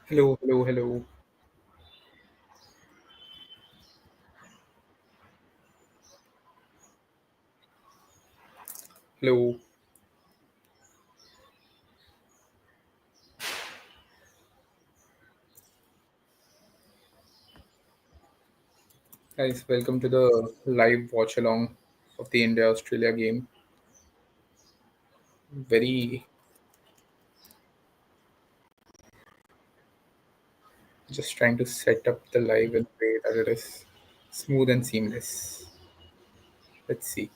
Hello, hello, hello, hello, guys. Welcome to the live watch along of the India Australia game. Very just trying to set up the live in a way that it is smooth and seamless. Let's see.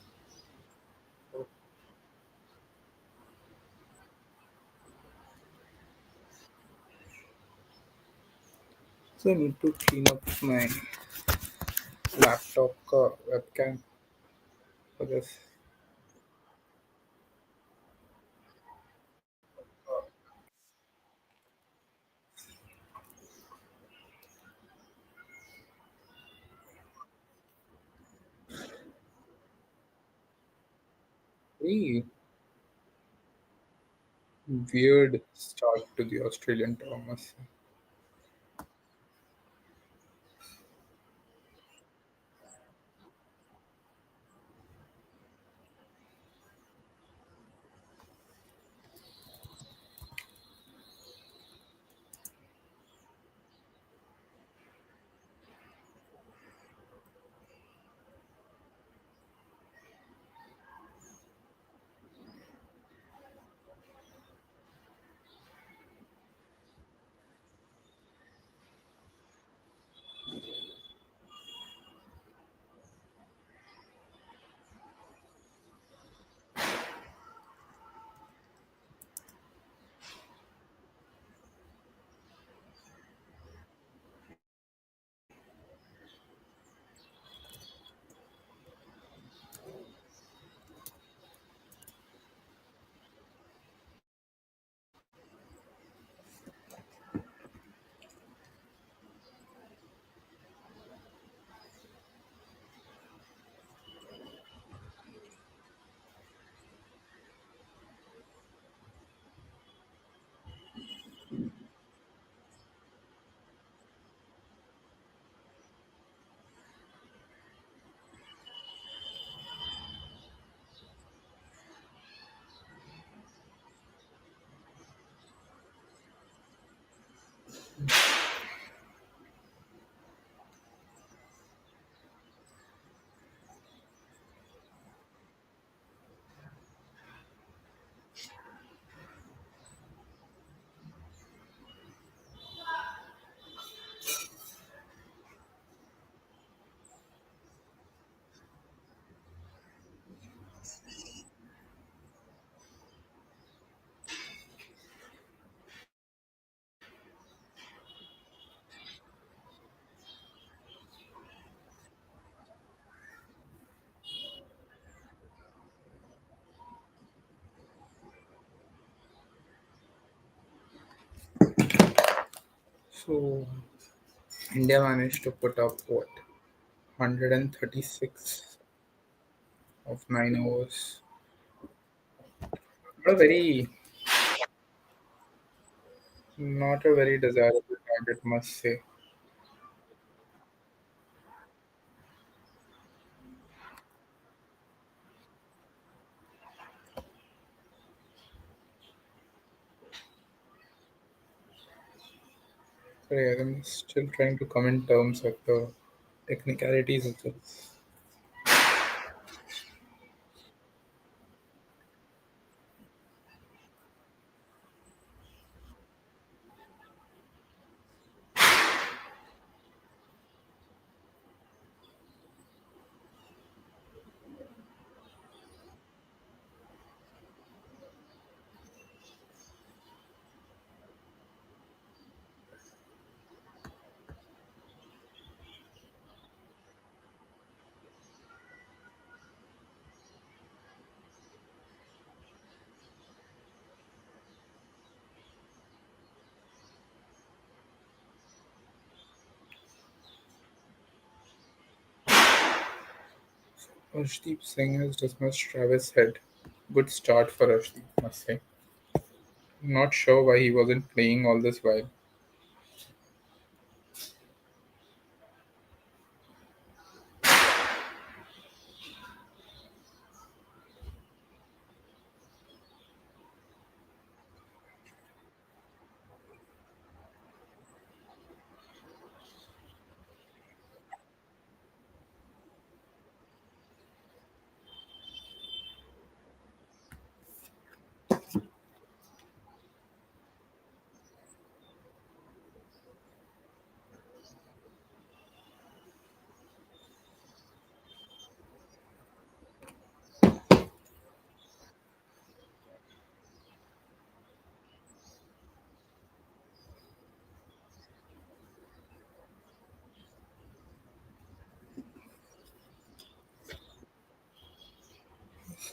So I need to clean up my laptop webcam for this. Very weird start to the Australian tour, I must say. So India managed to put up what 136 of 9 overs. Not a very not a very desirable target, must say. Sorry, I'm still trying to come in terms of the technicalities of this. Arshdeep Singh has dismissed Travis Head. Good start for Arshdeep, must say. Not sure why he wasn't playing all this while.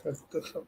That's the so.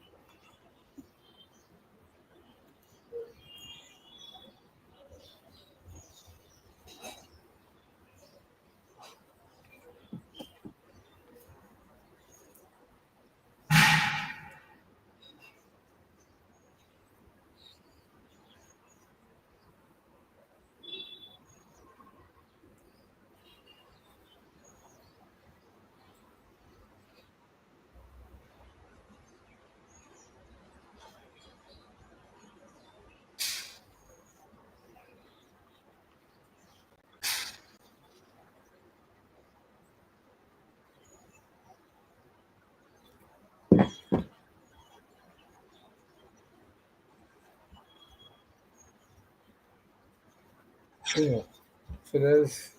So there's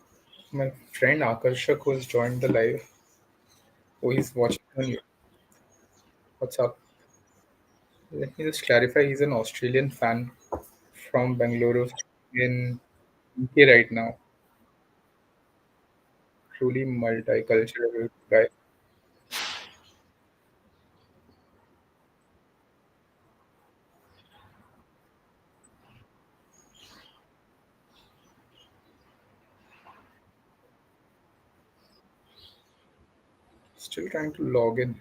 my friend Akarshak who has joined the live. Oh, he's watching on you. What's up? Let me just clarify. He's an Australian fan from Bangalore in UK right now. Truly multicultural guy. Still trying to log in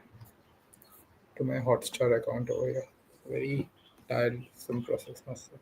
to my Hotstar account over here. Very tiresome process, must say.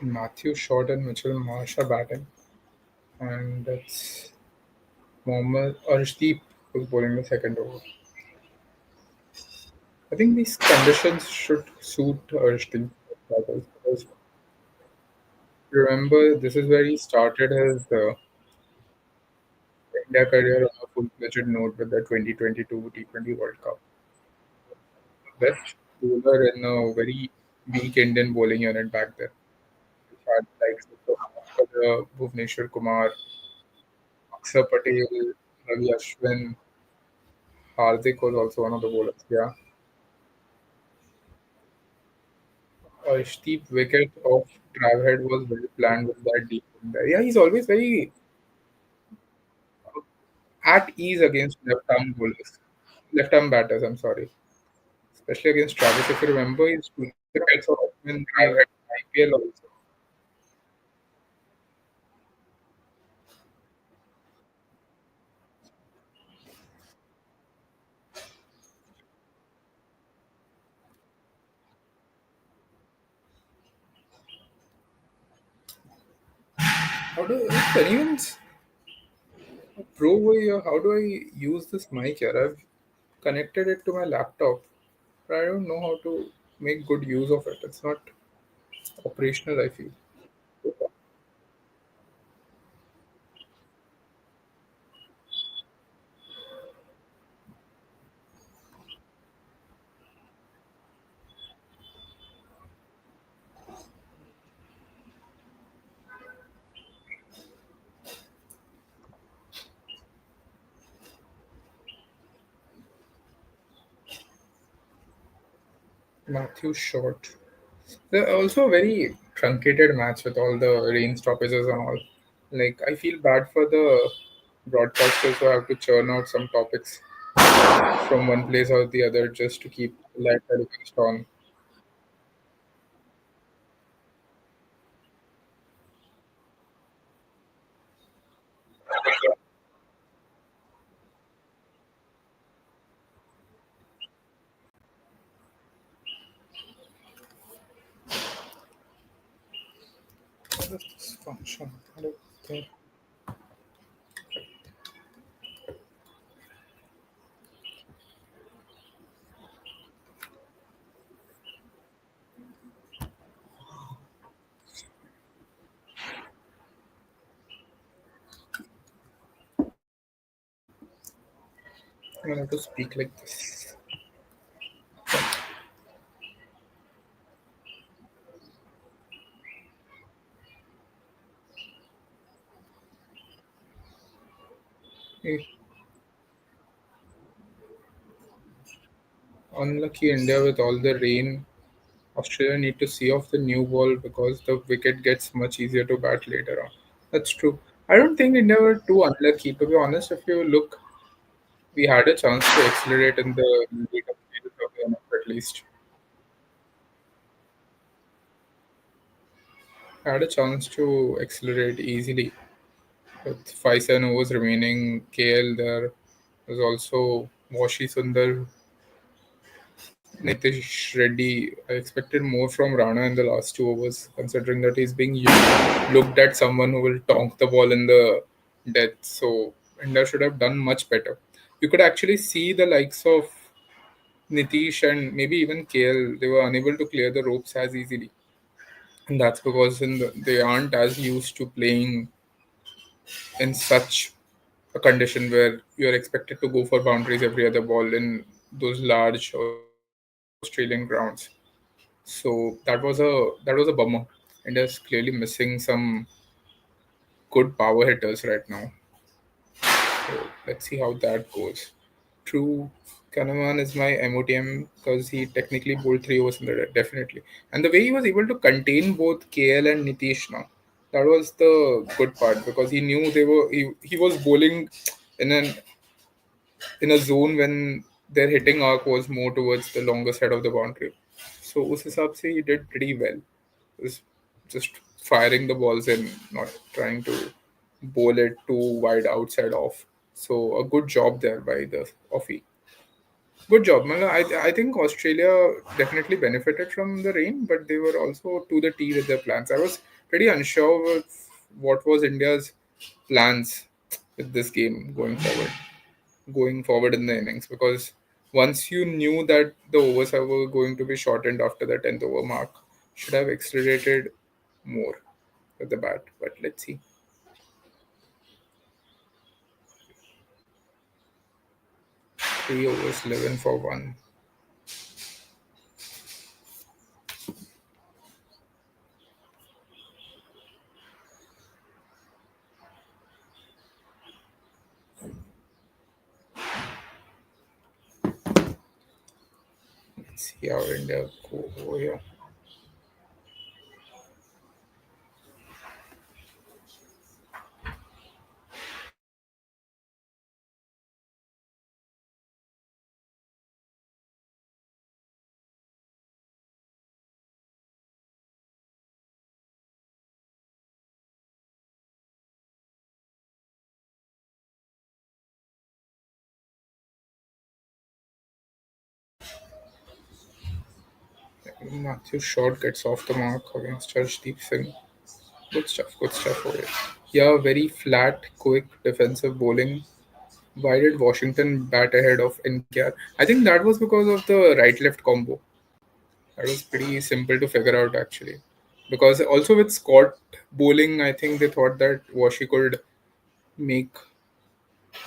Matthew Short and Mitchell Marsh are batting, and that's Mohammad Arshdeep who's bowling the second over. I think these conditions should suit Arshdeep because remember this is where he started his India career on a full-fledged note with the 2022 T20 World Cup. Best bowler in a very weak Indian bowling unit back then. Which had likes of Bhuvneshwar Kumar, Akshar Patel, Ravi Ashwin, Hardik was also one of the bowlers. Yeah, a steep wicket of Travelhead was well planned with that deep in there. Yeah, he's always very at ease against left-arm bowlers, left-arm batters. I'm sorry, especially against Travis. If you remember, his two wickets of in Travelhead IPL also. How do if anyone's pro way, how do I use this mic here? I've connected it to my laptop, but I don't know how to make good use of it. It's not operational, I feel. Matthew Short. They're also a very truncated match with all the rain stoppages and all. Like I feel bad for the broadcasters who have to churn out some topics from one place or the other just to keep live telecast on. What is this function? I don't think. I have to speak like this. Hey, unlucky India with all the rain. Australia need to see off the new ball because the wicket gets much easier to bat later on. That's true. I don't think India were too unlucky. To be honest, if you look, we had a chance to accelerate in the later stages of the innings at least. Had a chance to accelerate easily with 5-7 overs remaining. KL there was also Washi Sundar, Nitish Reddy. I expected more from Rana in the last 2 overs, considering that he's being looked at someone who will tonk the ball in the death. So India should have done much better. You could actually see the likes of Nitish and maybe even KL. They were unable to clear the ropes as easily, and that's because they aren't as used to playing in such a condition where you're expected to go for boundaries every other ball in those large Australian grounds. So that was a bummer. India's clearly missing some good power hitters right now. So let's see how that goes. True, Kanaman is my MOTM because he technically bowled 3 overs in the dead, definitely. And the way he was able to contain both KL and Nitish now, that was the good part because he knew he was bowling in a zone when their hitting arc was more towards the longer side of the boundary. So उस हिसाब से he did pretty well. Was just firing the balls in, not trying to bowl it too wide outside off. So a good job there by the offie. Good job, man. I think Australia definitely benefited from the rain, but they were also to the T with their plans. I was pretty unsure with what was India's plans with this game going forward in the innings because once you knew that the overs were going to be shortened after the 10th over mark, should have accelerated more with the bat. But let's see. 3 overs, 11 for one. Let's see how India go over here. Matthew Short gets off the mark against Harshdeep Singh. Good stuff, good stuff over here. Yeah, very flat, quick defensive bowling. Why did Washington bat ahead of NKR? I think that was because of the right left combo. That was pretty simple to figure out actually. Because also with Scott bowling, I think they thought that Washi could make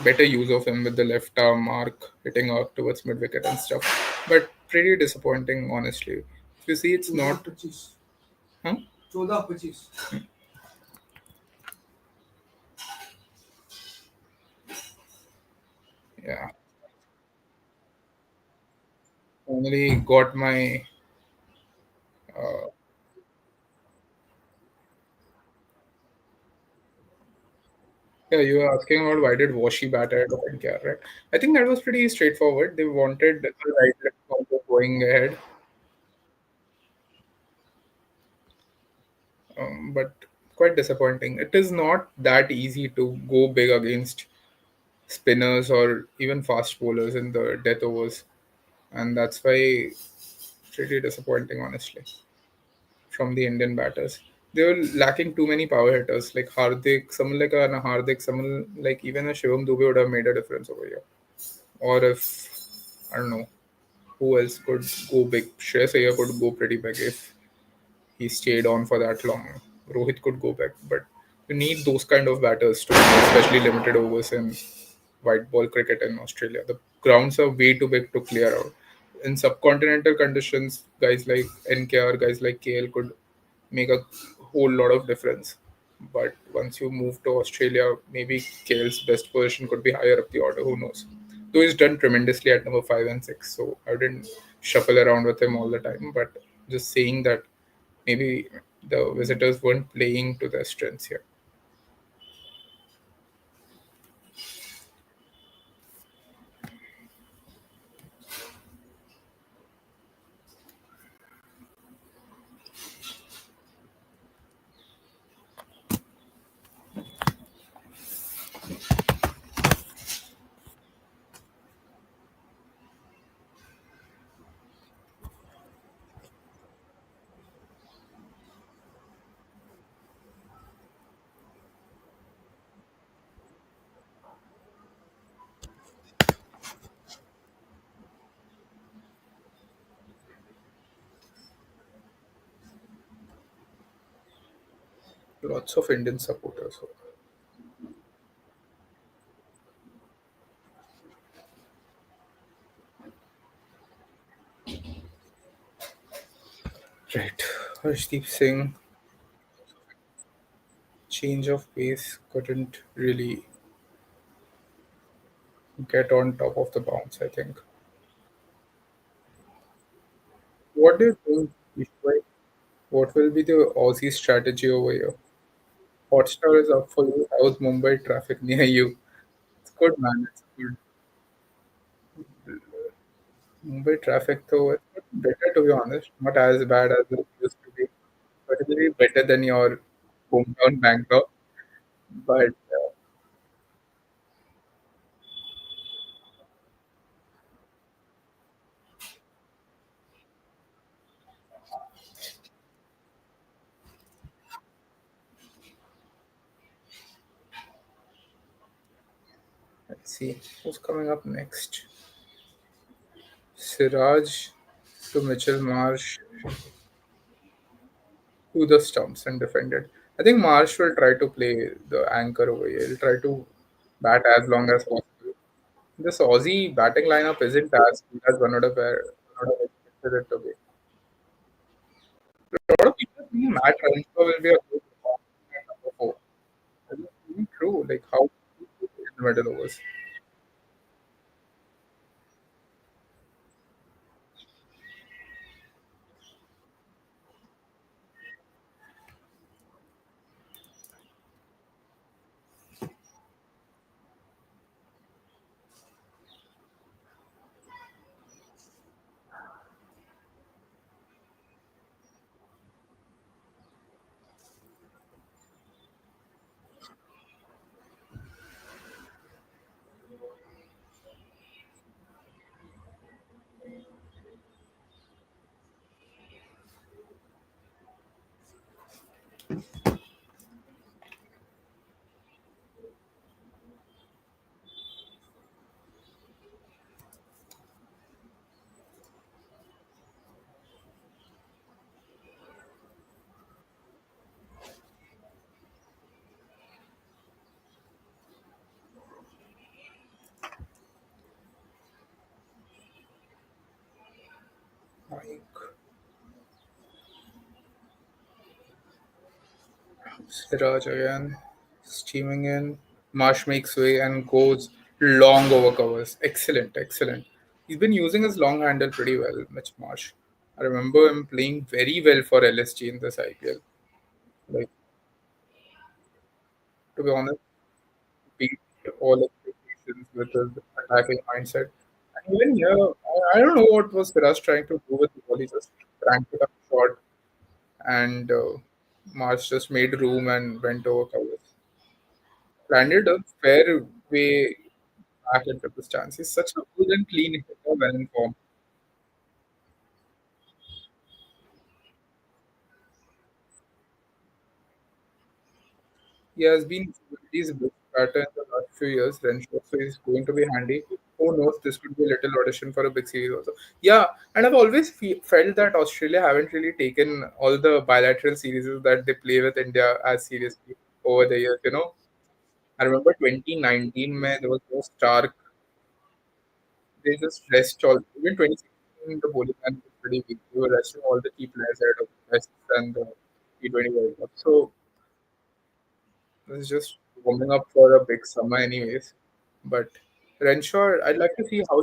better use of him with the left arm arc, hitting arc towards mid wicket and stuff. But pretty disappointing, honestly. If you see, it's not. Huh? 14-25. Yeah. Finally got my. Uh, yeah, you were asking about why did Washi bat ahead of NKR, right? I think that was pretty straightforward. They wanted the right left combo going ahead. But quite disappointing. It is not that easy to go big against spinners or even fast bowlers in the death overs, and that's why pretty disappointing, honestly, from the Indian batters. They were lacking too many power hitters like Hardik, someone like a Hardik, someone like even a Shivam Dubey would have made a difference over here. Or if I don't know who else could go big. Shreyas Iyer could go pretty big if he stayed on for that long. Rohit could go back, but you need those kind of batters to, especially limited overs in white ball cricket in Australia. The grounds are way too big to clear out. In subcontinental conditions, guys like NKR, guys like KL could make a whole lot of difference. But once you move to Australia, maybe KL's best position could be higher up the order. Who knows? Though he's done tremendously at number 5 and 6, so I didn't shuffle around with him all the time. But just saying that maybe the visitors weren't playing to their strengths here. Lots of Indian supporters. Right. Harshdeep Singh, change of pace, couldn't really get on top of the bounce, I think. What do you think, Ishwai? What will be the Aussie strategy over here? Hotstar is up for you. How's Mumbai traffic near you? It's good, man. It's good. Mumbai traffic, though, it's not better to be honest. Not as bad as it used to be. But it'll be better than your hometown Bangkok. But let's see who's coming up next. Siraj to Mitchell Marsh to the stumps and defended. I think Marsh will try to play the anchor over here. He'll try to bat as long as possible. This Aussie batting lineup isn't as good as one would have expected it to be. A lot of people think Matt Renshaw will be a good performer at number 4. Is it really true? Like how in the middle overs? Like Siraj again, steaming in. Marsh makes way and goes long over covers. Excellent, excellent. He's been using his long handle pretty well, Mitch Marsh. I remember him playing very well for LSG in this IPL. Like, to be honest, beat all expectations with his attacking mindset. And even here, I don't know what was Siraj trying to do with the ball. He just cranked it up short, and Marsh just made room and went over covers. Landed a fair way back into the stance. He's such a good and clean hitter when in form. He has been his best batter in the last few years, Renshaw, so he's going to be handy. Who knows, this could be a little audition for a big series also. Yeah, and I've always felt that Australia haven't really taken all the bilateral series that they play with India as seriously over the years, you know. I remember 2019 mein, there was no Stark they just rest all. Even 2016, the bowling line was pretty weak. They were resting all the key players ahead of the West and the T20 World Cup. So it's just warming up for a big summer, anyways. But Renshaw, I'd like to see how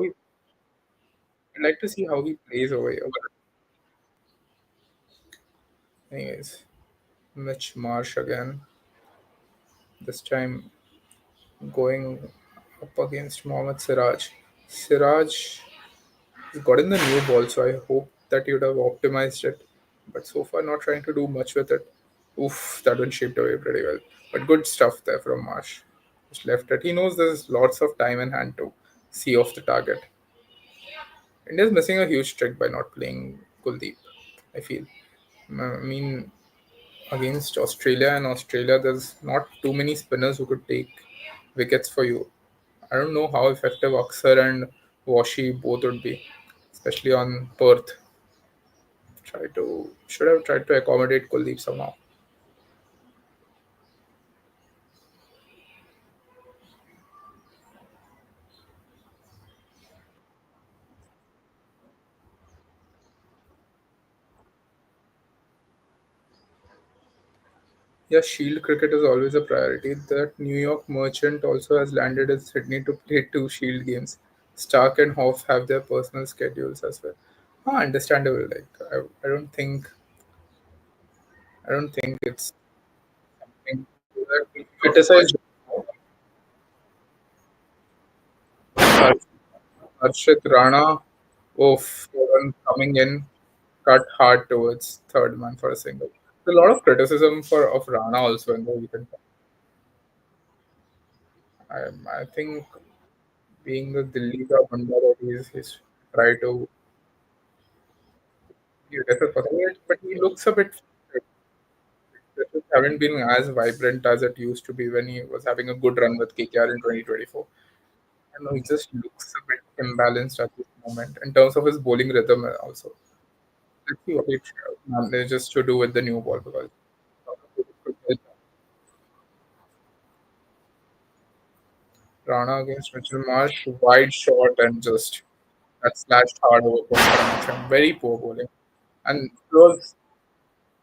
he plays over. Anyways, Mitch Marsh again. This time going up against Mohammad Siraj. Siraj has gotten the new ball, so I hope that he would have optimized it. But so far, not trying to do much with it. Oof, that one shaped away pretty well. But good stuff there from Marsh. Just left it. He knows there's lots of time in hand to see off the target. India's missing a huge trick by not playing Kuldeep, I feel. I mean, against Australia and Australia, there's not too many spinners who could take wickets for you. I don't know how effective Aksar and Washi both would be, especially on Perth. Should have tried to accommodate Kuldeep somehow. Yeah, Shield cricket is always a priority. That New York merchant also has landed in Sydney to play two Shield games. Stark and Hoff have their personal schedules as well. Ah, understandable. Like I don't think it's something to be criticized. Harshit Rana, one coming in, cut hard towards third man for a single. There's a lot of criticism for of Rana also in the weekend. I think being the Delhi ka banda that he's try to be aggressive for it, but he looks a bit. Just haven't been as vibrant as it used to be when he was having a good run with KKR in 2024. I know he just looks a bit imbalanced at this moment in terms of his bowling rhythm also. Let's see what he manages to do with the new ball because Rana against Mitchell Marsh, wide shot and just that slashed hard over connection. Very poor bowling. And those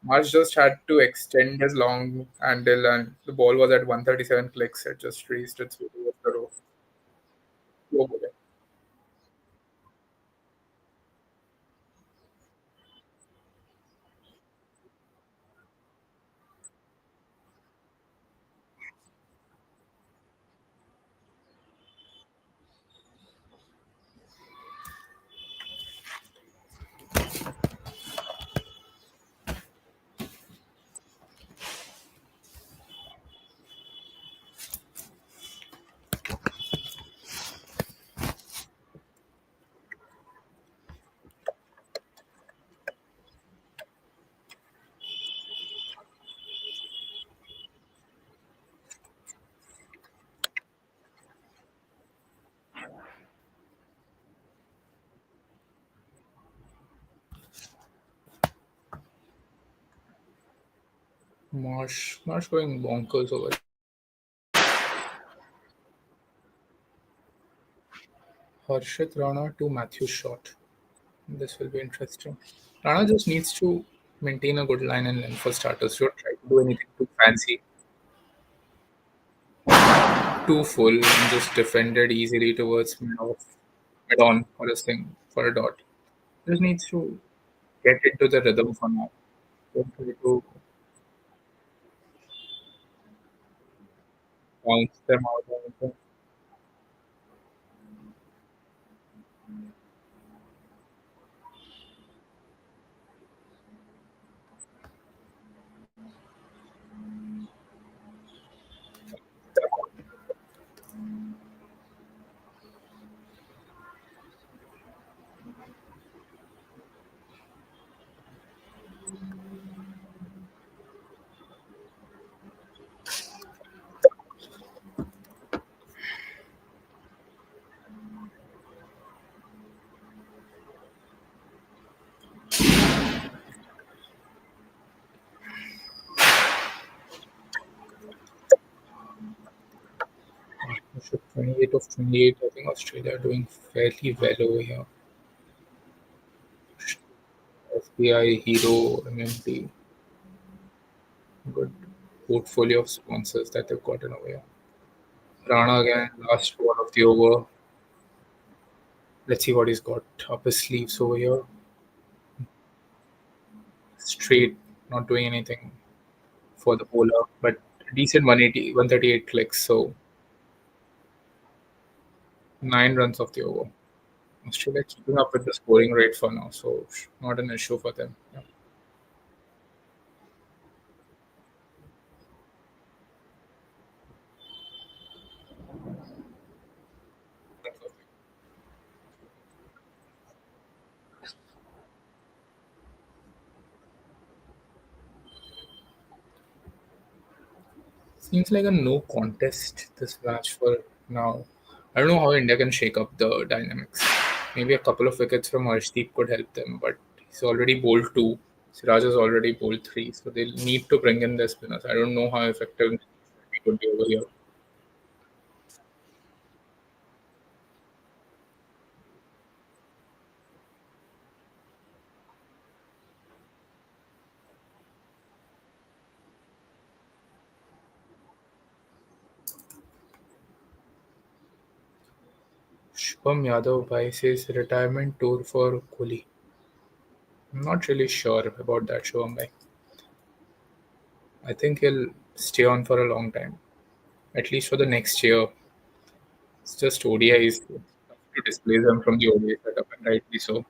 Marsh just had to extend his long handle and the ball was at 137 clicks. It just reached its way towards the rope. Poor bowling. Marsh going bonkers over. Harshit Rana to Matthew Short. This will be interesting. Rana just needs to maintain a good line and length for starters. Don't try to do anything too fancy, too full, and just defended easily towards mid on for a thing for a dot. Just needs to get into the rhythm for now. Don't try to bounce them out or anything. So 28 of 28, I think Australia are doing fairly well over here. SBI, Hero, MMT, good portfolio of sponsors that they've gotten over here. Rana again, last ball of the over. Let's see what he's got up his sleeves over here. Straight, not doing anything for the bowler, but decent 180, 138 clicks. So 9 runs of the over. Australia keeping up with the scoring rate for now, so not an issue for them. Yeah. Seems like a no contest this match for now. I don't know how India can shake up the dynamics. Maybe a couple of wickets from Arshdeep could help them, but he's already bowled two. Siraj has already bowled three, so they'll need to bring in their spinners. I don't know how effective he could be over here. Shubham Yadav buys his retirement tour for Kohli. I'm not really sure about that, Shubham bhai. I think he'll stay on for a long time, at least for the next year. It's just ODIs to displace them from the ODI setup, and rightly so.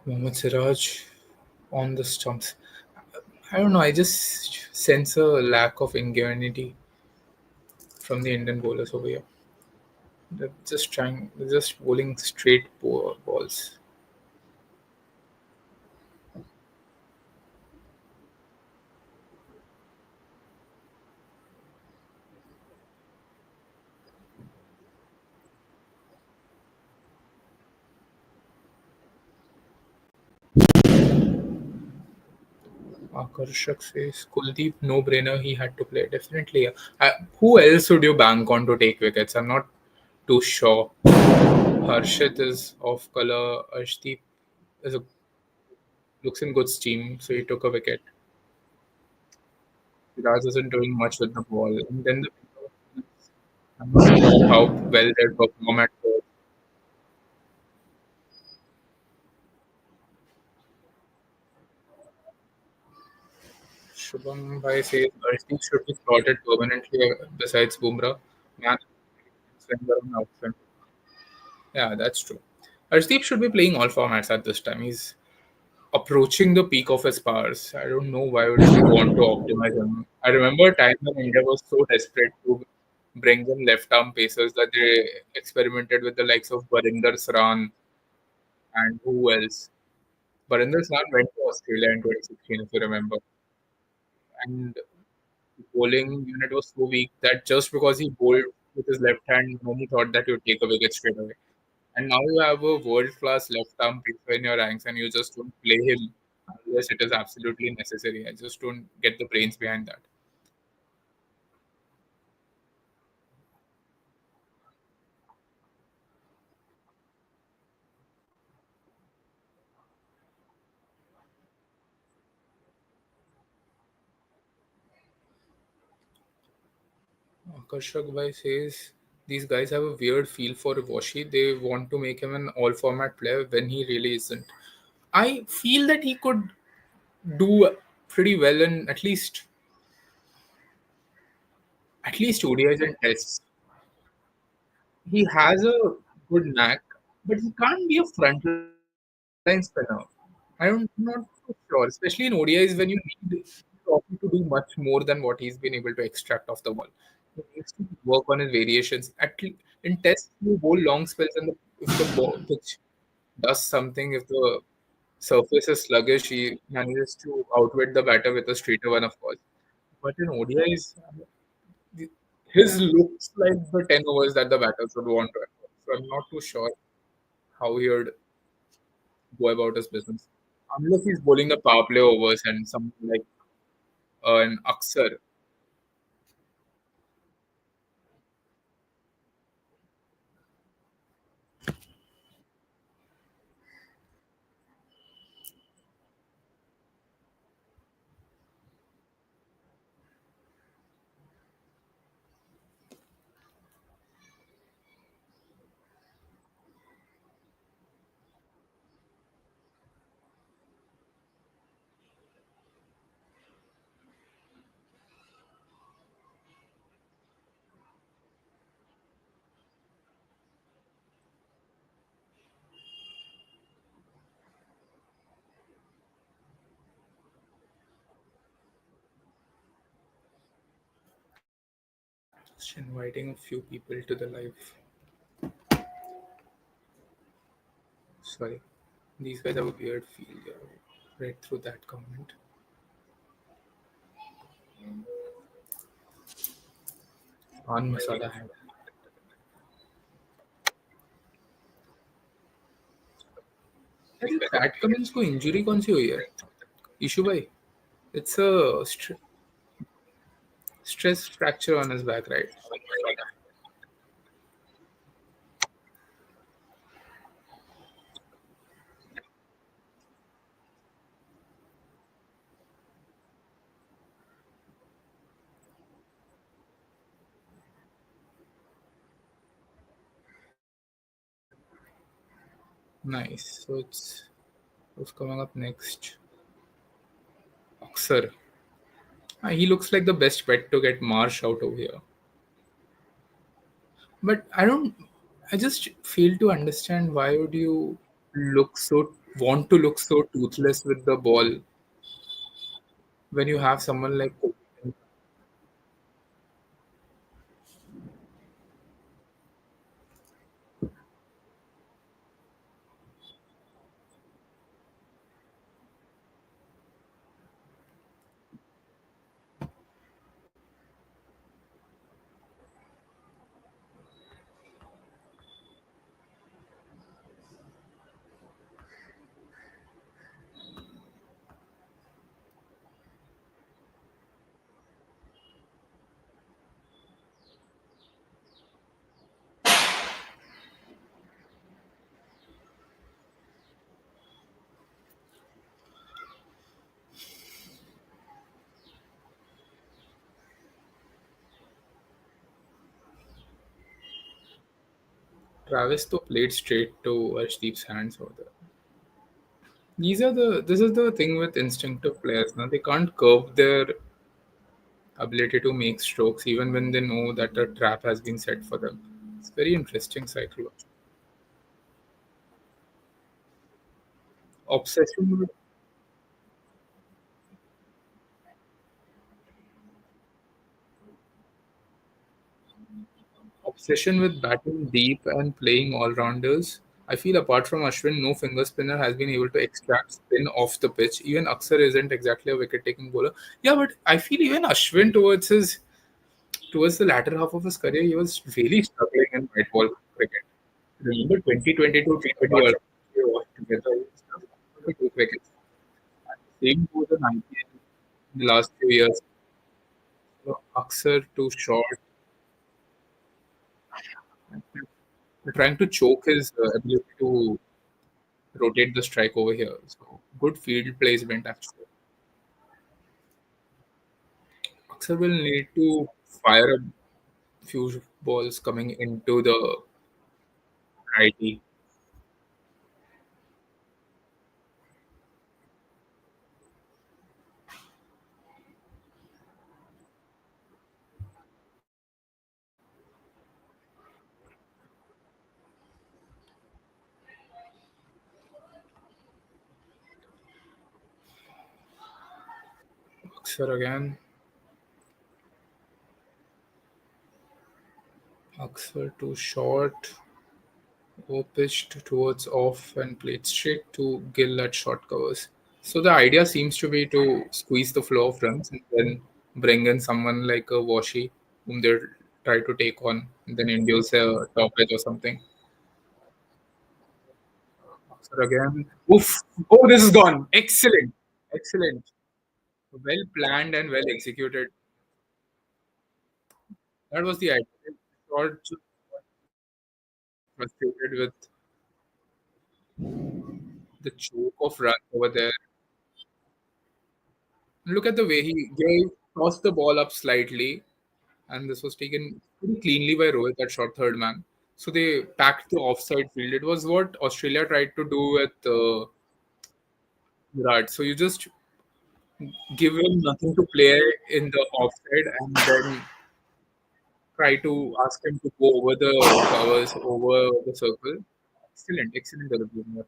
Mohammad Siraj on the stumps. I don't know. I just sense a lack of ingenuity from the Indian bowlers over here. They're just bowling straight balls. Akarshak says Kuldeep, no brainer. He had to play definitely. Yeah. Who else would you bank on to take wickets? I'm not too sure. Harshit is off color. Arshdeep is a, looks in good steam, so he took a wicket. Siraj isn't doing much with the ball, and then I'm not sure how well they perform at first. Shubham Bhai says Arshdeep should be slotted permanently besides Bumrah. Man, swing around outside. Yeah, that's true. Arshdeep should be playing all formats at this time. He's approaching the peak of his powers. I don't know why would you want to optimize him. I remember a time when India was so desperate to bring in left arm pacers that they experimented with the likes of Barinder Saran and who else. Barinder Saran went to Australia in 2016, if you remember. And the bowling unit was so weak that just because he bowled with his left hand, many thought that he would take a wicket straight away. And now you have a world class left arm pacer in your ranks and you just don't play him unless it is absolutely necessary. I just don't get the brains behind that. Akarshak Bhai says these guys have a weird feel for Washi. They want to make him an all format player when he really isn't. I feel that he could do pretty well in at least ODIs and tests. He has a good knack, but he can't be a frontline spinner. I'm not so sure, especially in ODIs when you need Trophy to do much more than what he's been able to extract off the ball. He needs to work on his variations. In tests, you bowl long spells and if the ball pitch does something, if the Surface is sluggish. He manages to outwit the batter with a straighter one, of course. But in ODIs, his looks like the 10 overs that the batters would want to have. So I'm not too sure how he would go about his business. Unless he's bowling the power play overs and something like an Aksar. Just inviting a few people to the live. Sorry. These guys have a weird feel. Yeah. Read through that comment. On masala hai. अरे PAT Cummins को injury कौन सी हुई है issue भाई it's a stress fracture on his back, right? Nice. So it's who's coming up next? Aksar. He looks like the best bet to get Marsh out over here. But I don't. I just fail to understand why would you look so want to look so toothless with the ball when you have someone like Travis though played straight to Arshdeep's hands over there. This is the thing with instinctive players. Now they can't curb their ability to make strokes even when they know that a trap has been set for them. It's very interesting psychology. Obsession with obsession with batting deep and playing all rounders. I feel apart from Ashwin, no finger spinner has been able to extract spin off the pitch. Even Aksar isn't exactly a wicket taking bowler. Yeah, but I feel even Ashwin towards the latter half of his career, he was really struggling in white ball cricket. Remember 2022 T20 World Cup we watched together? He took wickets. Same goes in IPL in the last few years. So Aksar too short. They're trying to choke his ability to rotate the strike over here. So good field placement actually. Aksar will need to fire a few balls coming into the righty. Aksar again. Aksar too short. Who pitched towards off and played straight to Gill at short covers. So the idea seems to be to squeeze the flow of runs and then bring in someone like a Washi whom they try to take on and then induce a top edge or something. So again, oof! Oh, this is gone. Excellent, excellent. Well planned and well executed. That was the idea. Short, just frustrated with the choke of runs over there. Look at the way he gave tossed the ball up slightly, and this was taken pretty cleanly by Rohit at short third man. So they packed the offside field. It was what Australia tried to do with Virat. So you just give him nothing to play in the offside, and then try to ask him to go over the covers, over the circle. Excellent, excellent delivery.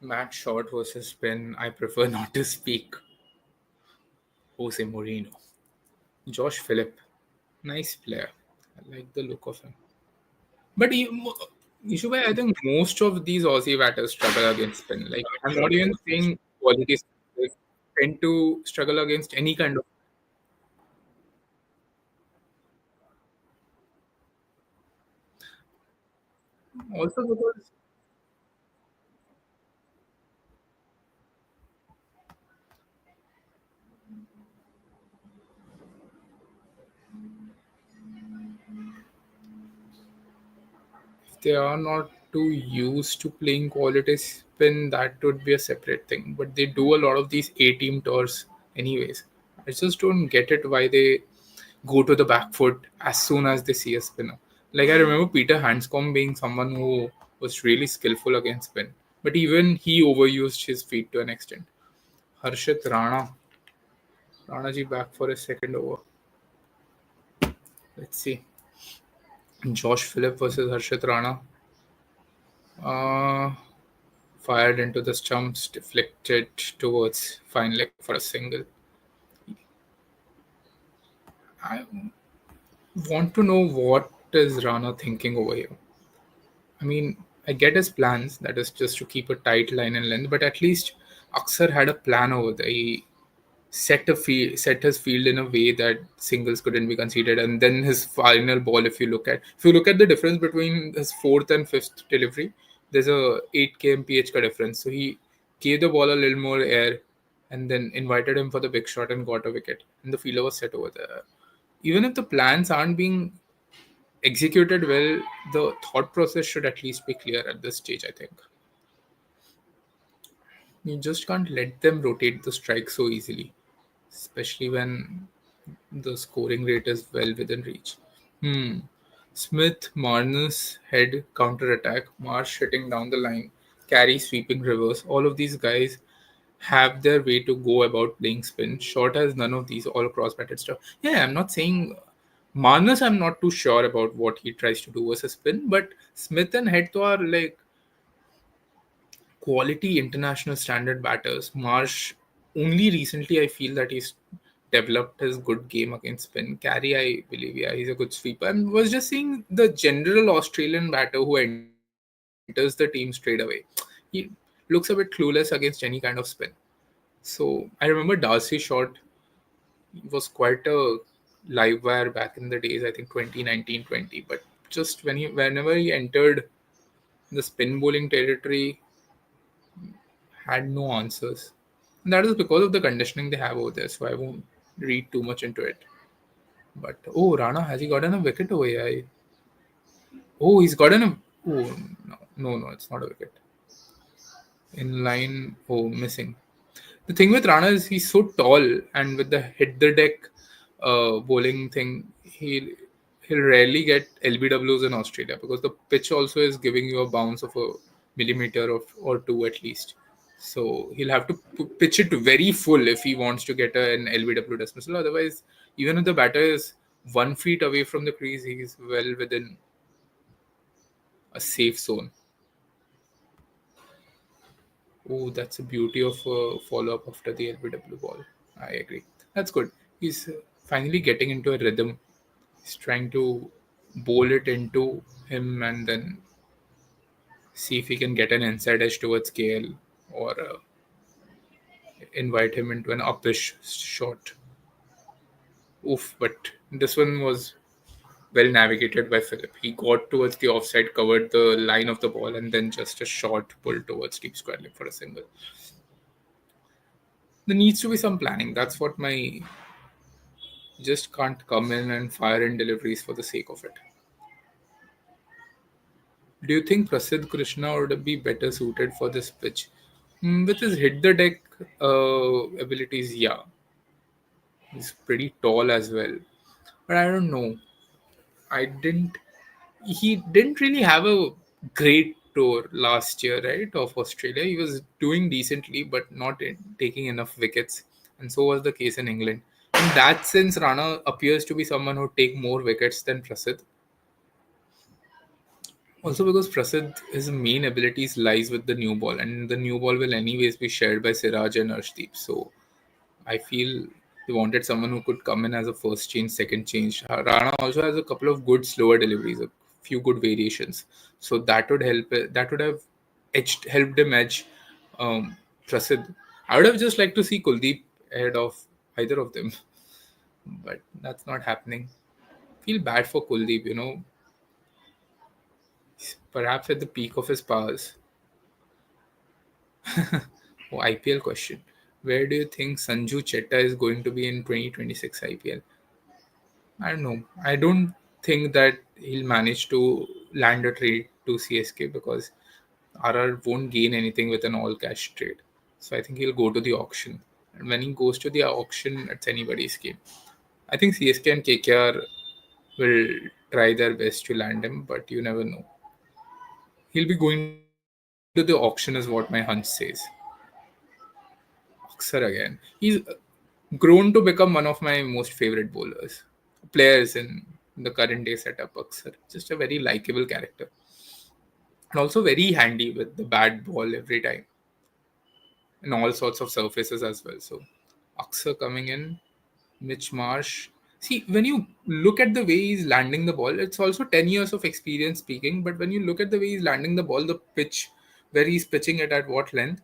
Matt Short versus spin. I prefer not to speak. Jose Mourinho. Josh Phillip. Nice player. I like the look of him. But Ishubai, I think most of these Aussie batters struggle against spin. Like I'm not even saying quality like, tend to struggle against any kind of. Also because if they are not too used to playing quality spin, that would be a separate thing. But they do a lot of these A-team tours, anyways. I just don't get it why they go to the back foot as soon as they see a spinner. Like I remember Peter Hanscom being someone who was really skillful against spin, but even he overused his feet to an extent. Harshit Rana ji back for a second over. Let's see. Josh Phillip versus Harshit Rana. Uh, Fired into the stumps, deflected towards fine leg for a single. I want to know what is Rana thinking over here. I mean, I get his plans, that is just to keep a tight line and length, but at least Aksar had a plan over there. He set his field in a way that singles couldn't be conceded, and then his final ball. If you look at the difference between his fourth and fifth delivery, there's a 8 kmph ka difference. So he gave the ball a little more air, and then invited him for the big shot and got a wicket, and the fielder was set over there. Even if the plans aren't being executed well, the thought process should at least be clear at this stage, I think. You just can't let them rotate the strike so easily, especially when the scoring rate is well within reach. Hmm. Smith, Marnus, head counter attack, Marsh hitting down the line, Carey sweeping reverse. All of these guys have their way to go about playing spin. Short has none of these, all cross batted stuff. Yeah, I'm not saying Marnus, I'm not too sure about what he tries to do versus spin, but Smith and Head to are like quality international standard batters. Marsh, only recently I feel that he's developed his good game against spin. Carey, I believe, yeah, he's a good sweeper. I was just seeing the general Australian batter who enters the team straight away. He looks a bit clueless against any kind of spin. So I remember Darcy shot was quite a live wire back in the days, I think 2019, 20. But just whenever he entered the spin bowling territory, had no answers. And that is because of the conditioning they have over there, so I won't read too much into it. But oh, Rana, has he gotten a wicket over here? Oh, he's gotten a. Oh, no. No, it's not a wicket. In line, oh, missing. The thing with Rana is he's so tall, and with the hit the deck bowling thing, he'll rarely get LBWs in Australia because the pitch also is giving you a bounce of a millimeter of or two at least. So he'll have to pitch it very full if he wants to get an LBW dismissal. Otherwise, even if the batter is 1 feet away from the crease, he's well within a safe zone. Oh, that's a beauty of a follow up after the LBW ball. I agree. That's good. He's finally getting into a rhythm. He's trying to bowl it into him and then see if he can get an inside edge towards KL or invite him into an uppish shot. Oof, but this one was well navigated by Philip. He got towards the offside, covered the line of the ball, and then just a short pull towards deep square leg for a single. There needs to be some planning. That's what my just can't come in and fire in deliveries for the sake of it. Do you think Prasidh Krishna would be better suited for this pitch? With his hit the deck abilities, yeah. He's pretty tall as well. But I don't know. I didn't. He didn't really have a great tour last year, right, of Australia. He was doing decently, but not taking enough wickets. And so was the case in England. In that sense, Rana appears to be someone who take more wickets than Prasidh. Also because Prasidh, his main abilities lies with the new ball, and the new ball will anyways be shared by Siraj and Arshdeep. So I feel they wanted someone who could come in as a first change, second change. Rana also has a couple of good slower deliveries, a few good variations. So that would help. That would have helped him edge Prasidh. I would have just liked to see Kuldeep ahead of either of them, but that's not happening. Feel bad for Kuldeep, perhaps at the peak of his powers. Oh, IPL question. Where do you think Sanju Chetta is going to be in 2026 IPL? I don't know. I don't think that he'll manage to land a trade to CSK because RR won't gain anything with an all cash trade. So I think he'll go to the auction. And when he goes to the auction, it's anybody's game. I think CSK and KKR will try their best to land him, but you never know. He'll be going to the auction, is what my hunch says. Aksar again. He's grown to become one of my most favorite players in the current day setup. Aksar, just a very likable character, and also very handy with the bad ball every time, and all sorts of surfaces as well. So, Aksar coming in, Mitch Marsh. See, when you look at the way he's landing the ball, it's also 10 years of experience speaking. But when you look at the way he's landing the ball, the pitch, where he's pitching it at what length,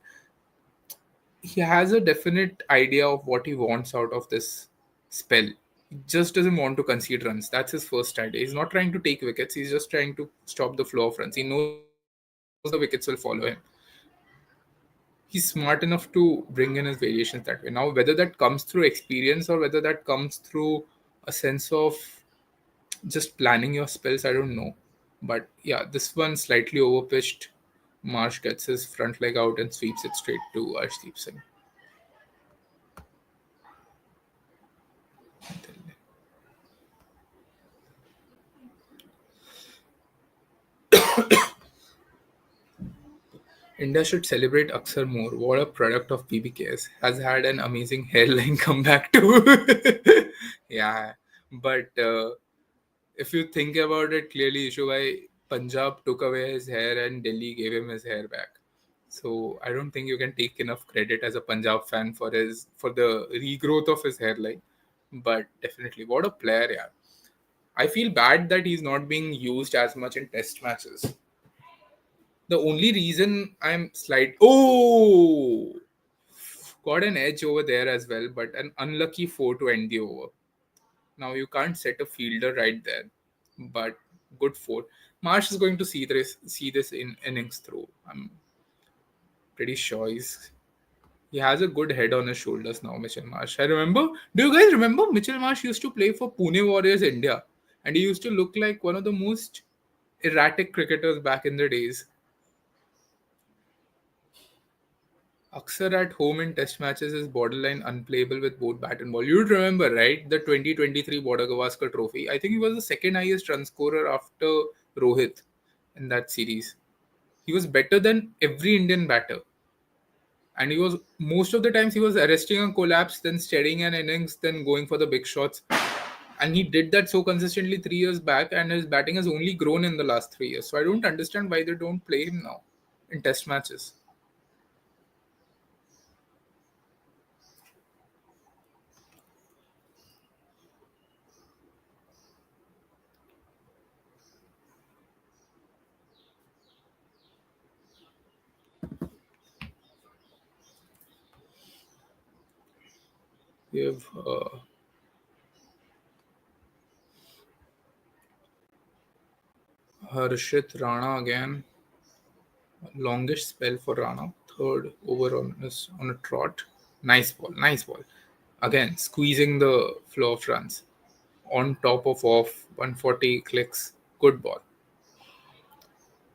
he has a definite idea of what he wants out of this spell. He just doesn't want to concede runs. That's his first idea. He's not trying to take wickets. He's just trying to stop the flow of runs. He knows the wickets will follow him. He's smart enough to bring in his variations that way. Now, whether that comes through experience or whether that comes through a sense of just planning your spells, I don't know. But yeah, this one slightly overpitched. Marsh gets his front leg out and sweeps it straight to Arshdeep Singh. India should celebrate Aksar more. What a product of BBKS. Has had an amazing hairline comeback too. Yeah, but if you think about it clearly, Ishubai, Punjab took away his hair and Delhi gave him his hair back. So I don't think you can take enough credit as a Punjab fan for the regrowth of his hairline. But definitely, what a player, yeah. I feel bad that he's not being used as much in test matches. The only reason I'm got an edge over there as well, but an unlucky four to end the over. Now you can't set a fielder right there, but good four. Marsh is going to see this in innings through. I'm pretty sure he has a good head on his shoulders now, Mitchell Marsh. I remember. Do you guys remember Mitchell Marsh used to play for Pune Warriors India, and he used to look like one of the most erratic cricketers back in the days. Aksar at home in test matches is borderline unplayable with both bat and ball. You'd remember, right? The 2023 Border Gavaskar Trophy. I think he was the second highest run scorer after Rohit in that series. He was better than every Indian batter. And he was, most of the times, he was arresting a collapse, then steadying an innings, then going for the big shots. And he did that so consistently 3 years back, and his batting has only grown in the last 3 years. So I don't understand why they don't play him now in test matches. We have Harshit Rana again. Longest spell for Rana. Third over on a trot. Nice ball. Nice ball. Again, squeezing the flow of runs. On top of off. 140 clicks. Good ball.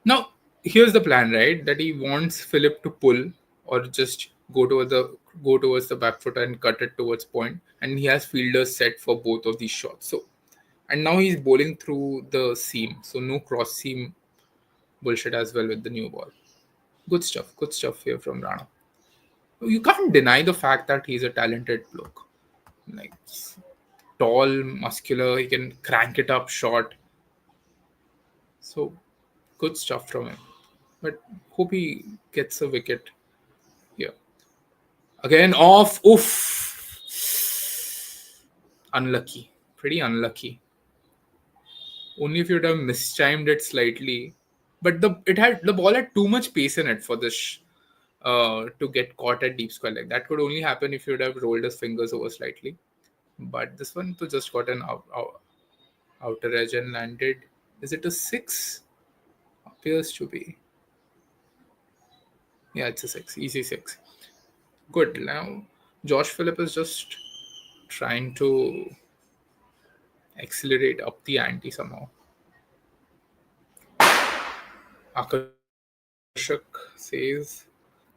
Now, here's the plan, right? That he wants Philip to pull or just go towards the back foot and cut it towards point, and he has fielders set for both of these shots. So, and now he's bowling through the seam, so no cross seam bullshit as well with the new ball. Good stuff. Good stuff here from Rana. You can't deny the fact that he's a talented bloke. Like tall, muscular, he can crank it up short. So good stuff from him. But hope he gets a wicket here. Again off. Oof. Unlucky. Pretty unlucky. Only if you'd have mistimed it slightly. But the ball had too much pace in it for this to get caught at deep square leg. That could only happen if you'd have rolled his fingers over slightly. But this one to just got an outer edge and landed. Is it a six? Appears to be. Yeah, it's a six. Easy six. Good. Now Josh Phillip is just trying to accelerate up the ante somehow. Akarshak says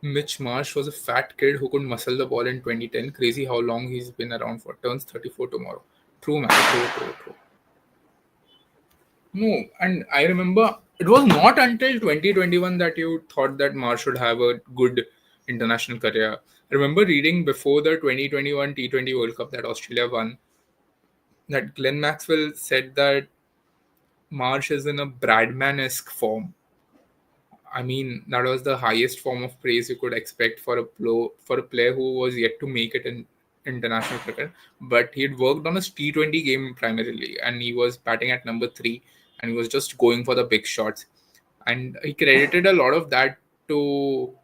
Mitch Marsh was a fat kid who could muscle the ball in 2010. Crazy how long he's been around for. Turns 34 tomorrow. True, man. True, true, true. No, and I remember it was not until 2021 that you thought that Marsh should have a good international career. I remember reading before the 2021 T20 World Cup that Australia won that Glenn Maxwell said that Marsh is in a Bradman-esque form. I mean, that was the highest form of praise you could expect for a player who was yet to make it in international cricket. But he had worked on a T20 game primarily, and he was batting at number three, and he was just going for the big shots. And he credited a lot of that to,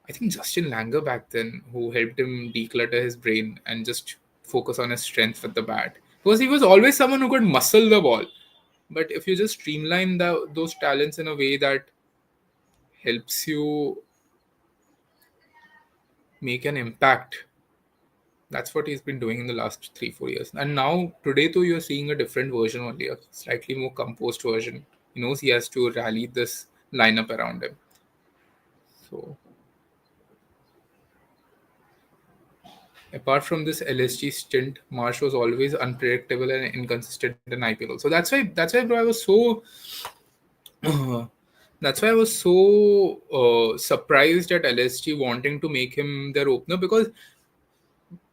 I think, Justin Langer back then, who helped him declutter his brain and just focus on his strength with the bat. Because he was always someone who could muscle the ball. But if you just streamline those talents in a way that helps you make an impact. That's what he's been doing in the last 3-4 years. And now today though you're seeing a different version only, a slightly more composed version. He knows he has to rally this lineup around him. So apart from this LSG stint, Marsh was always unpredictable and inconsistent in IPL. So that's why bro, I was so that's why I was so surprised at LSG wanting to make him their opener because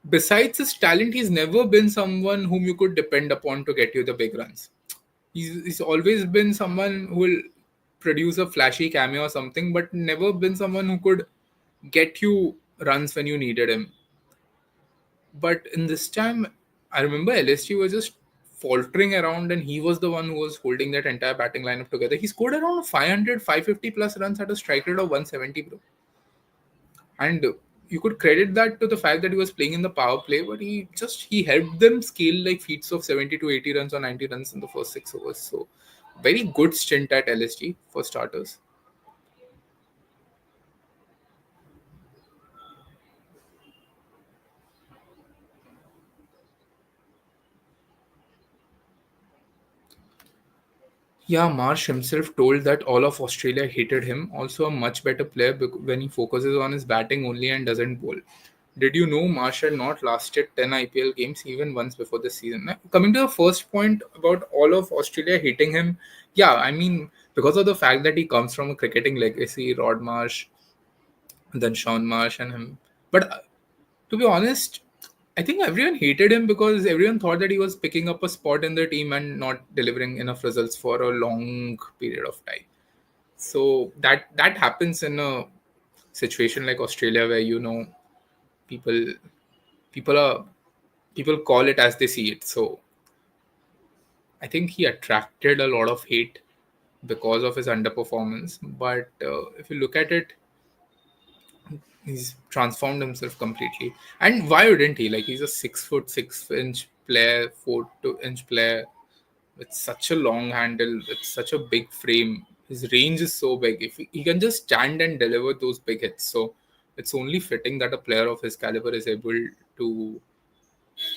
besides his talent, he's never been someone whom you could depend upon to get you the big runs. He's always been someone who will produce a flashy cameo or something, but never been someone who could get you runs when you needed him. But in this time, I remember LSG was just faltering around and he was the one who was holding that entire batting lineup together. He scored around 500, 550 plus runs at a strike rate of 170, bro. And you could credit that to the fact that he was playing in the power play, but he helped them scale like feats of 70 to 80 runs or 90 runs in the first 6 overs. So very good stint at LSG for starters. Yeah, Marsh himself told that all of Australia hated him. Also, a much better player when he focuses on his batting only and doesn't bowl. Did you know Marsh had not lasted 10 IPL games even once before the season? Now, coming to the first point about all of Australia hating him, yeah, I mean, because of the fact that he comes from a cricketing legacy, Rod Marsh, then Sean Marsh, and him. But to be honest, I think everyone hated him because everyone thought that he was picking up a spot in the team and not delivering enough results for a long period of time. So that happens in a situation like Australia where people people are people call it as they see it. So I think he attracted a lot of hate because of his underperformance. But if you look at it, he's transformed himself completely. And why wouldn't he? Like he's a 6'6" player, 4 inch player with such a long handle, with such a big frame. His range is so big. If he can just stand and deliver those big hits, so it's only fitting that a player of his caliber is able to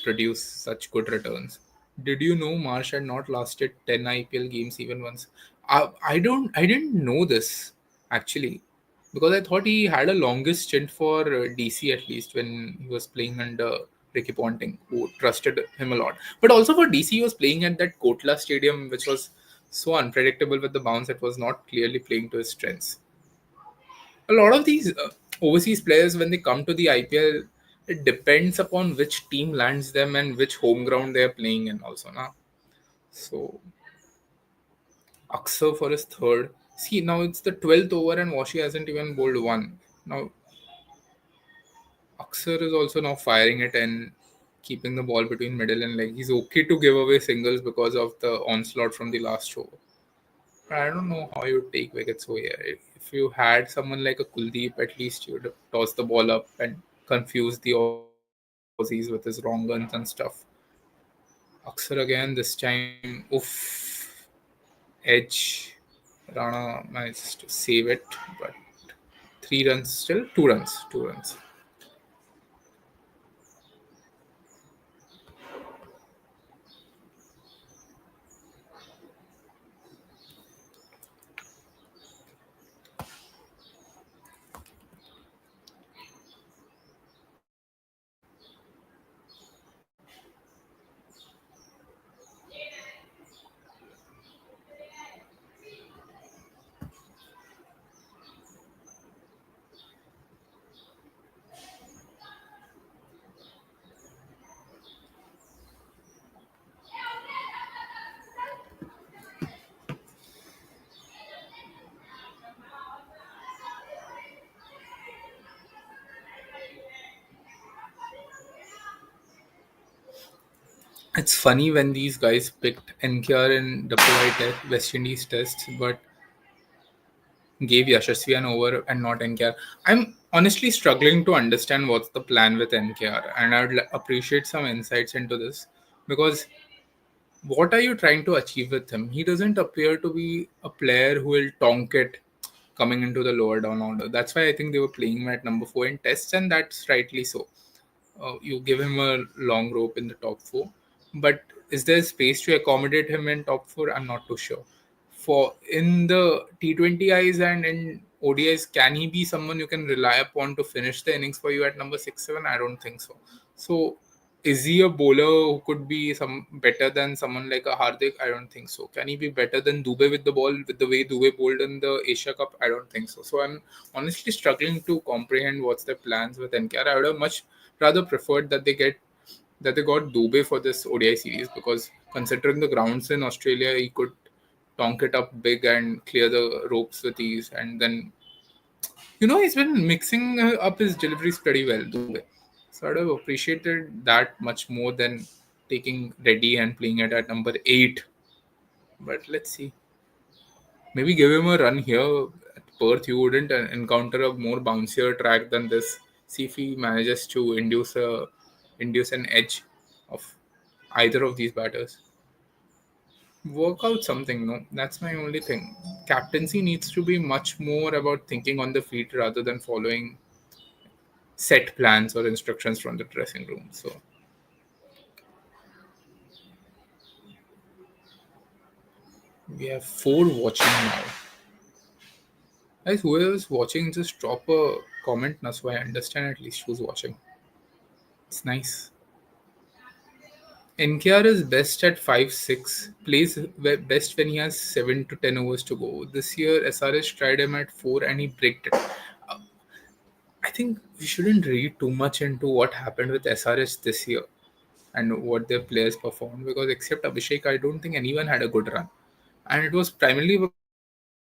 produce such good returns. Did you know Marsh had not lasted 10 IPL games even once? I didn't know this actually because I thought he had a longest stint for DC at least when he was playing under Ricky Ponting, who trusted him a lot. But also for DC, he was playing at that Kotla Stadium, which was so unpredictable with the bounce. It was not clearly playing to his strengths. A lot of these overseas players, when they come to the IPL, it depends upon which team lands them and which home ground they are playing in also now. So Aksa for his third. See, now it's the 12th over and Washi hasn't even bowled one. Now Aksar is also now firing it and keeping the ball between middle and leg. He's okay to give away singles because of the onslaught from the last over. But I don't know how you take wickets over here. If you had someone like a Kuldeep, at least you would have tossed the ball up and confused the Aussies with his wrong guns and stuff. Aksar again, this time, oof, edge. Rana managed to save it, but 3 runs still, 2 runs, 2 runs. It's funny when these guys picked NKR in West Indies tests, but gave Yashasvi an over and not NKR. I'm honestly struggling to understand what's the plan with NKR, and I'd appreciate some insights into this because what are you trying to achieve with him? He doesn't appear to be a player who will tonk it coming into the lower down order. That's why I think they were playing him at number 4 in tests, and that's rightly so. You give him a long rope in the top 4, but is there space to accommodate him in top 4? I'm not too sure. For in the T20Is and in ODIs, can he be someone you can rely upon to finish the innings for you at number 6, 7? I don't think so. So is he a bowler who could be some better than someone like a Hardik? I don't think so. Can he be better than Dube with the ball with the way Dube bowled in the Asia Cup? I don't think so. So I'm honestly struggling to comprehend what's their plans with NKR. I would have much rather preferred that they got Dube for this ODI series because considering the grounds in Australia, he could tonk it up big and clear the ropes with ease. And then he's been mixing up his deliveries pretty well, Dube. So I'd have appreciated that much more than taking Reddy and playing it at number 8. But let's see. Maybe give him a run here at Perth. You wouldn't encounter a more bouncier track than this. See if he manages to induce an edge of either of these batters. Work out something, no? That's my only thing. Captaincy needs to be much more about thinking on the feet rather than following set plans or instructions from the dressing room. So We have four watching now. Guys, whoever's watching, just drop a comment now so I understand at least who's watching. It's nice. NKR is best at 5-6, plays best when he has 7 to 10 overs to go. This year, SRS tried him at 4 and he bricked it. Uh, I think we shouldn't read too much into what happened with SRS this year and what their players performed because except Abhishek, I don't think anyone had a good run. And it was primarily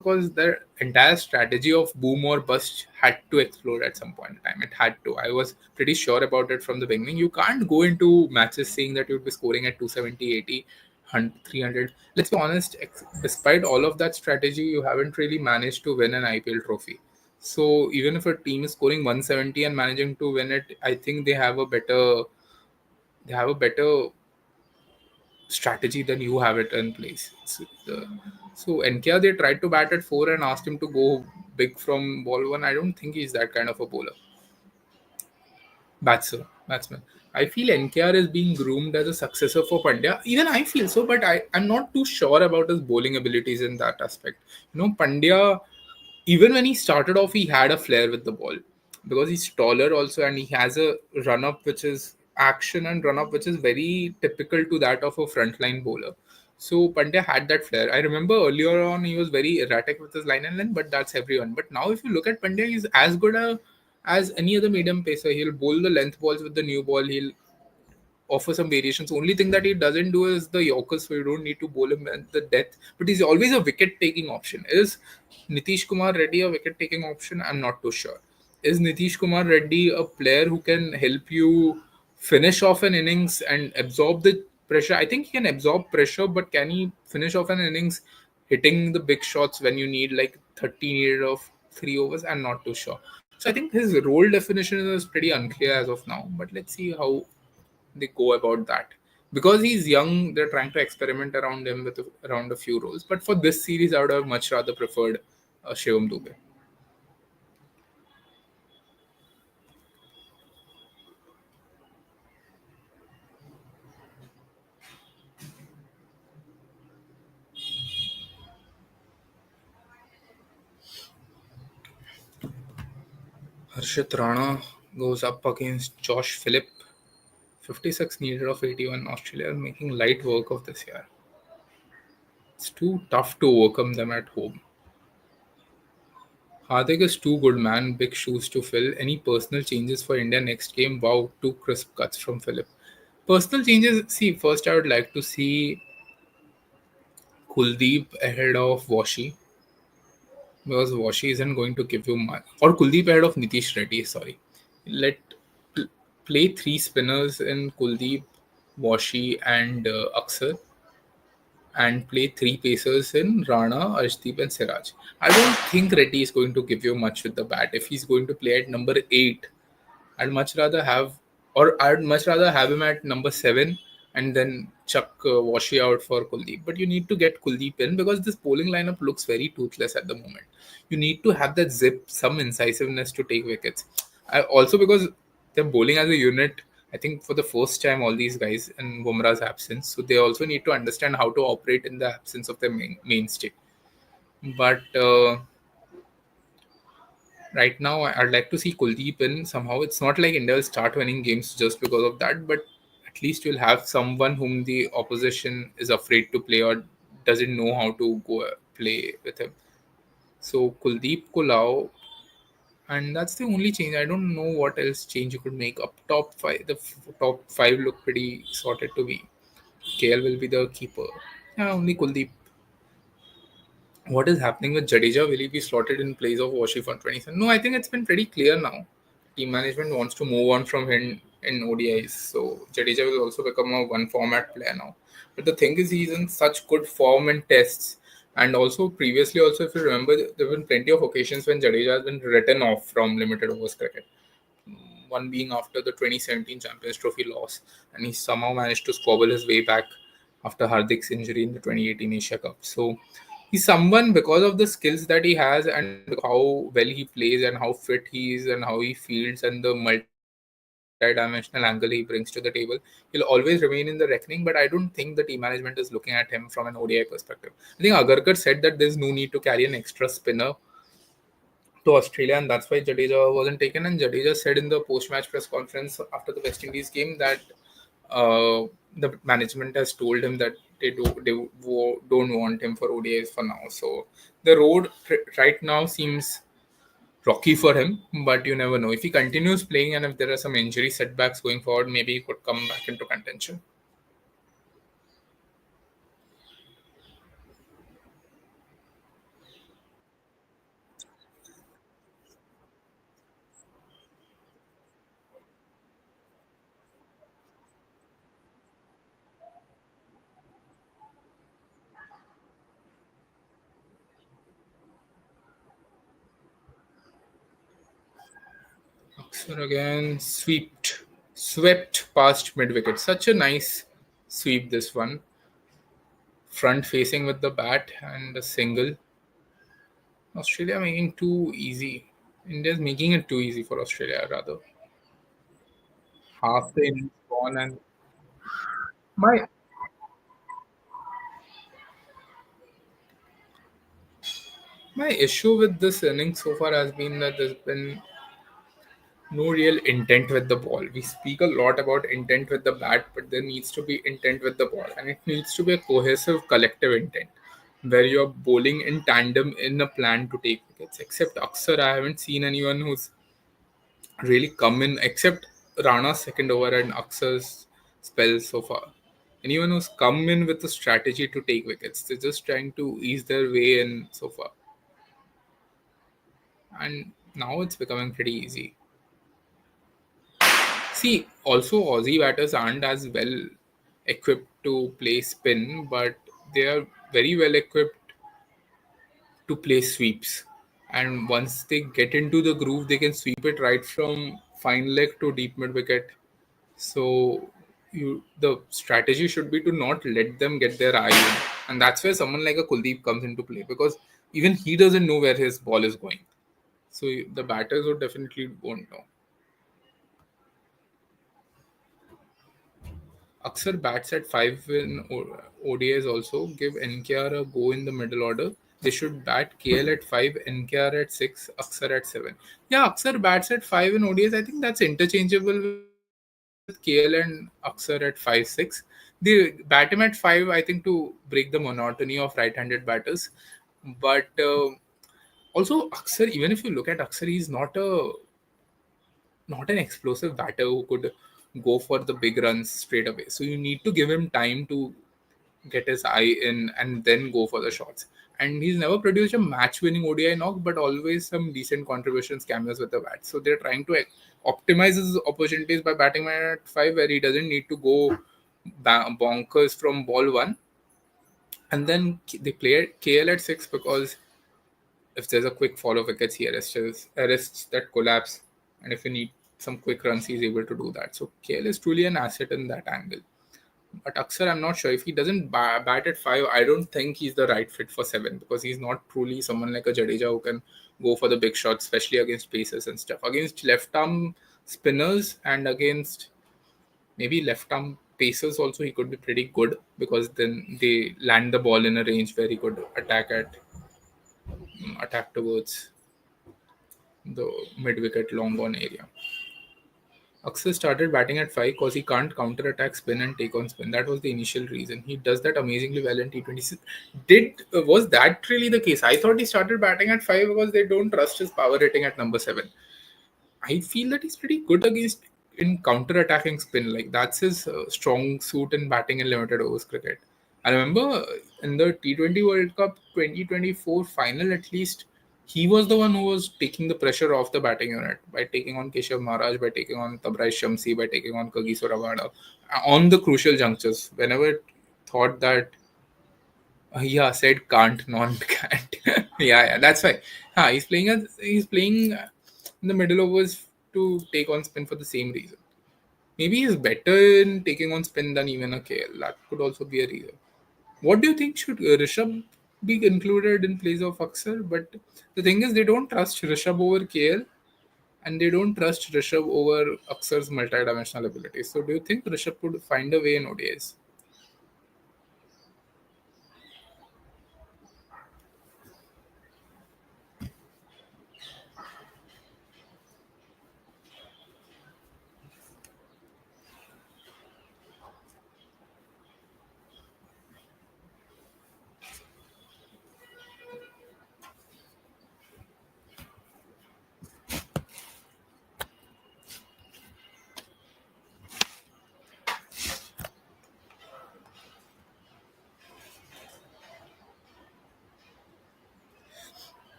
because their entire strategy of boom or bust had to explode at some point in time. It had to. I was pretty sure about it from the beginning. You can't go into matches saying that you'd be scoring at 270, 80, 300. Let's be honest, despite all of that strategy, you haven't really managed to win an IPL trophy. So even if a team is scoring 170 and managing to win it, I think they have a better strategy than you have it in place. So Nkya, they tried to bat at 4 and asked him to go big from ball 1. I don't think he's that kind of a bowler. Batsman. I feel NKR is being groomed as a successor for Pandya. Even I feel so, but I'm not too sure about his bowling abilities in that aspect. Pandya, even when he started off, he had a flair with the ball because he's taller also and he has a run up which is action and run up which is very typical to that of a frontline bowler. So Pandya had that flair. I remember earlier on he was very erratic with his line and length, but that's everyone. But now if you look at Pandya, he's as good as any other medium pacer. He'll bowl the length balls with the new ball. He'll offer some variations. Only thing that he doesn't do is the Yorkers, so you don't need to bowl him at the death. But he's always a wicket taking option. Is Nitish Kumar Reddy a wicket taking option? I'm not too sure. Is Nitish Kumar Reddy a player who can help you finish off an innings and absorb the pressure? I think he can absorb pressure, but can he finish off an innings hitting the big shots when you need like 30 needed of 3 overs? I'm not too sure. So I think his role definition is pretty unclear as of now. But let's see how they go about that because he's young. They're trying to experiment around him with around a few roles, but for this series I would have much rather preferred Shivam Dubey. Harshit Rana goes up against Josh Phillip. 56 needed of 81. Australia are making light work of this year. It's too tough to overcome them at home. Hardik is too good, man. Big shoes to fill. Any personal changes for India next game? Wow, two crisp cuts from Phillip. Personal changes. See, first I would like to see Kuldeep ahead of Washi because Washi isn't going to give you much. Or Kuldeep ahead of Nitish Reddy, sorry. Let pl- play three spinners in Kuldeep, Washi, and Aksar, and play three pacers in Rana, Arshdeep, and Siraj. I don't think Reddy is going to give you much with the bat. If he's going to play at number 8, I'd much rather have, or I'd much rather have him at number 7 and then chuck Washi out for Kuldeep. But you need to get Kuldeep in because this bowling lineup looks very toothless at the moment. You need to have that zip, some incisiveness to take wickets. Also, because they're bowling as a unit, I think for the first time, all these guys in Bumrah's absence, so they also need to understand how to operate in the absence of their mainstay. But right now, I'd like to see Kuldeep in somehow. It's not like India will start winning games just because of that, but at least you'll have someone whom the opposition is afraid to play or doesn't know how to go play with him. So Kuldeep Kulao, and that's the only change. I don't know what else change you could make. Up top five, the top five look pretty sorted to me. KL will be the keeper. Yeah, only Kuldeep. What is happening with Jadeja? Will he be slotted in place of Washi for 27? No, I think it's been pretty clear now. Team management wants to move on from him in ODIs. So Jadeja will also become a one format player now. But the thing is, he's in such good form in tests. And also, previously, also, if you remember, there have been plenty of occasions when Jadeja has been written off from limited overs cricket. One being after the 2017 Champions Trophy loss, and he somehow managed to squabble his way back after Hardik's injury in the 2018 Asia Cup. So he's someone because of the skills that he has and how well he plays and how fit he is and how he fields and the multiple multi-dimensional angle he brings to the table. He'll always remain in the reckoning, but I don't think the team management is looking at him from an ODI perspective. I think Agarkar said that there's no need to carry an extra spinner to Australia, and that's why Jadeja wasn't taken. And Jadeja said in the post-match press conference after the West Indies game that the management has told him that don't want him for ODIs for now. So the road right now seems rocky for him, but you never know. If he continues playing and if there are some injury setbacks going forward, maybe he could come back into contention. Oxford again swept past mid wicket. Such a nice sweep, this one. Front facing with the bat and a single. Australia making too easy. India's making it too easy for Australia, rather. Half the innings gone, and my my issue with this inning so far has been that there's been no real intent with the ball. We speak a lot about intent with the bat, but there needs to be intent with the ball, and it needs to be a cohesive, collective intent where you're bowling in tandem in a plan to take wickets. Except Aksar, I haven't seen anyone who's really come in, except Rana's second over and Aksar's spell so far. Anyone who's come in with a strategy to take wickets, they're just trying to ease their way in so far, and now it's becoming pretty easy. See, also Aussie batters aren't as well equipped to play spin, but they are very well equipped to play sweeps. And once they get into the groove, they can sweep it right from fine leg to deep mid wicket. So the strategy should be to not let them get their eye in. And that's where someone like a Kuldeep comes into play because even he doesn't know where his ball is going. So the batters would definitely won't know. Aksar bats at 5 in ODIs also. Give NKR a go in the middle order. They should bat KL at 5, NKR at 6, Aksar at 7. Yeah, Aksar bats at 5 in ODIs. I think that's interchangeable with KL and Aksar at 5 6. They bat him at 5, I think, to break the monotony of right handed batters. But also, Aksar, even if you look at Aksar, he's not an explosive batter who could go for the big runs straight away. So you need to give him time to get his eye in and then go for the shots. And he's never produced a match-winning ODI knock, but always some decent contributions, cameos with the bat. So they're trying to optimize his opportunities by batting man at 5, where he doesn't need to go bonkers from ball 1. And then they play KL at 6 because if there's a quick follow wickets, he arrests that collapse. And if you need some quick runs, he's able to do that. So KL is truly an asset in that angle. But Aksar, I'm not sure. If he doesn't bat at 5, I don't think he's the right fit for 7 because he's not truly someone like a Jadeja who can go for the big shots, especially against paces and stuff. Against left arm spinners and against maybe left arm pacers also, he could be pretty good because then they land the ball in a range where he could attack towards the mid wicket long on area. Akshay started batting at 5 because he can't counter attack spin and take on spin. That was the initial reason. He does that amazingly well in T20. Was that really the case? I thought he started batting at 5 because they don't trust his power rating at number 7. I feel that he's pretty good against in counter attacking spin. Like that's his strong suit in batting in limited overs cricket. I remember in the T20 World Cup 2024 final, at least he was the one who was taking the pressure off the batting unit by taking on Keshav Maharaj, by taking on Tabrai Shamsi, by taking on Kagiso Rabada on the crucial junctures. Whenever it thought that yeah, said can't, not can't. Yeah, that's why. He's playing in the middle overs to take on spin for the same reason. Maybe he's better in taking on spin than even a KL. That could also be a reason. What do you think should Rishabh be included in place of Aksar? But the thing is, they don't trust Rishabh over KL. and they don't trust Rishabh over Aksar's multi-dimensional abilities. So, do you think Rishabh could find a way in ODIs?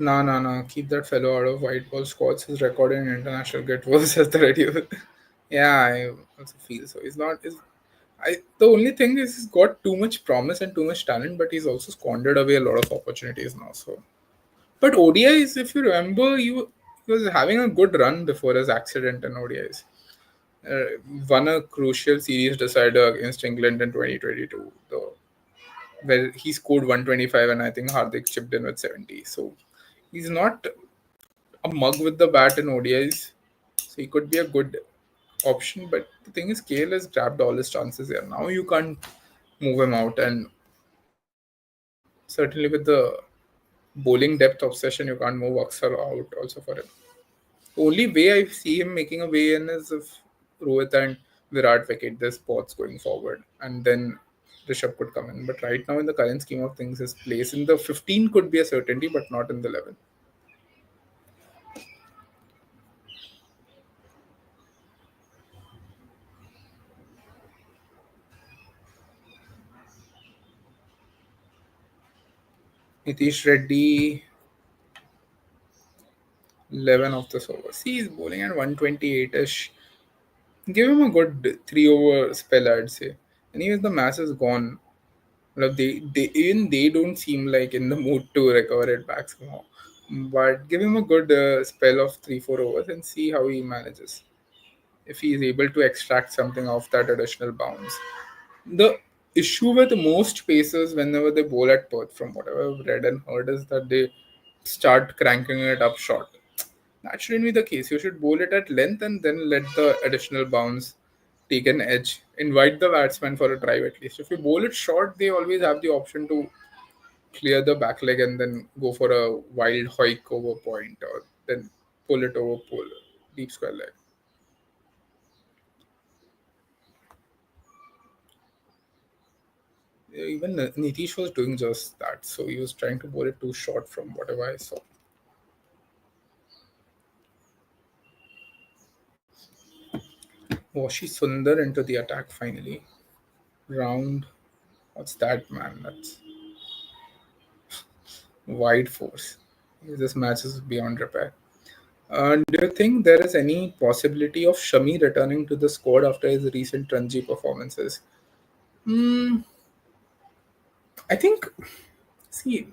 No, no, no. Keep that fellow out of white ball squads. His record in international get worse as the radio. Yeah, I also feel so. He's not. Is I the only thing is he's got too much promise and too much talent, but he's also squandered away a lot of opportunities now. So, but ODIs, if you remember, he was having a good run before his accident in ODIs. Uh, Won a crucial series decider against England in 2022, though, where he scored 125 and I think Hardik chipped in with 70. So he's not a mug with the bat in ODIs, so he could be a good option. But the thing is, KL has grabbed all his chances here. Now you can't move him out, and certainly with the bowling depth obsession, you can't move Aksar out also for him. Only way I see him making a way in is if Rohit and Virat vacate their spots going forward, and then Rishabh could come in. But right now, in the current scheme of things, his place in the 15 could be a certainty, but not in the 11. Nitish Reddy, 11 of the overs. He's bowling at 128 ish. Give him a good 3 over spell, I'd say. Anyways, the match is gone. Well, they don't seem like in the mood to recover it back somehow. But give him a good spell of 3 4 overs and see how he manages. If he is able to extract something off that additional bounce. The issue with most pacers whenever they bowl at Perth, from whatever I've read and heard, is that they start cranking it up short. That shouldn't be the case. You should bowl it at length and then let the additional bounce take an edge. Invite the batsman for a drive at least. If you bowl it short, they always have the option to clear the back leg and then go for a wild hoik over point or then pull it over pull, deep square leg. Even Nitish was doing just that. So he was trying to bowl it too short from whatever I saw. Washi Sundar into the attack finally. Round. What's that, man? That's wide force. This match is beyond repair. Do you think there is any possibility of Shami returning to the squad after his recent Ranji performances? Hmm, I think, see,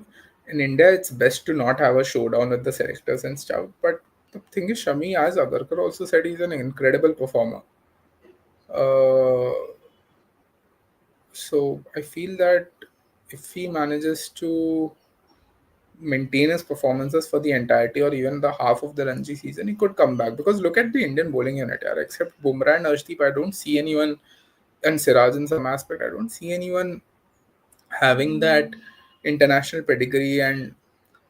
in India, it's best to not have a showdown with the selectors and stuff. But the thing is, Shami, as Agarkar also said, he's an incredible performer. Uh, so I feel that if he manages to maintain his performances for the entirety or even the half of the Ranji season, he could come back. Because look at the Indian bowling unit, yeah, except Bumrah and Arshdeep, I don't see anyone, and Siraj in some aspect, I don't see anyone having that international pedigree and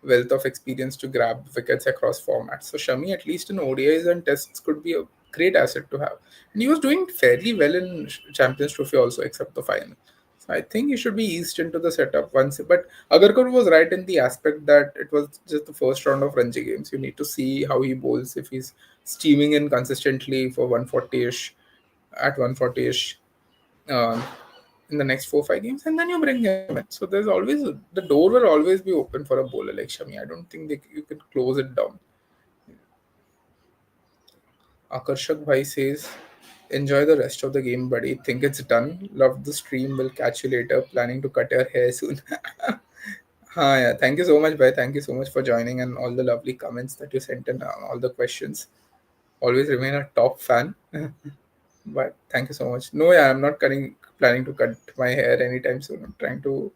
wealth of experience to grab wickets across formats. So Shami, at least in ODIs and tests, could be a great asset to have. And he was doing fairly well in Champions Trophy also, except the final. So I think he should be eased into the setup once. But Agarkar was right in the aspect that it was just the first round of Ranji games. You need to see how he bowls. If he's steaming in consistently for 140ish, at 140ish, um, in the next 4 5 games, and then you bring him in. So there's always the door will always be open for a bowler like Shami. I don't think you can close it down. Akarshak Bhai says, "Enjoy the rest of the game, buddy. Think it's done. Love the stream. Will catch you later. Planning to cut your hair soon." Yeah. Thank you so much, Bhai. Thank you so much for joining and all the lovely comments that you sent and all the questions. Always remain a top fan. But thank you so much. No, yeah, I'm not planning to cut my hair anytime soon. I'm trying to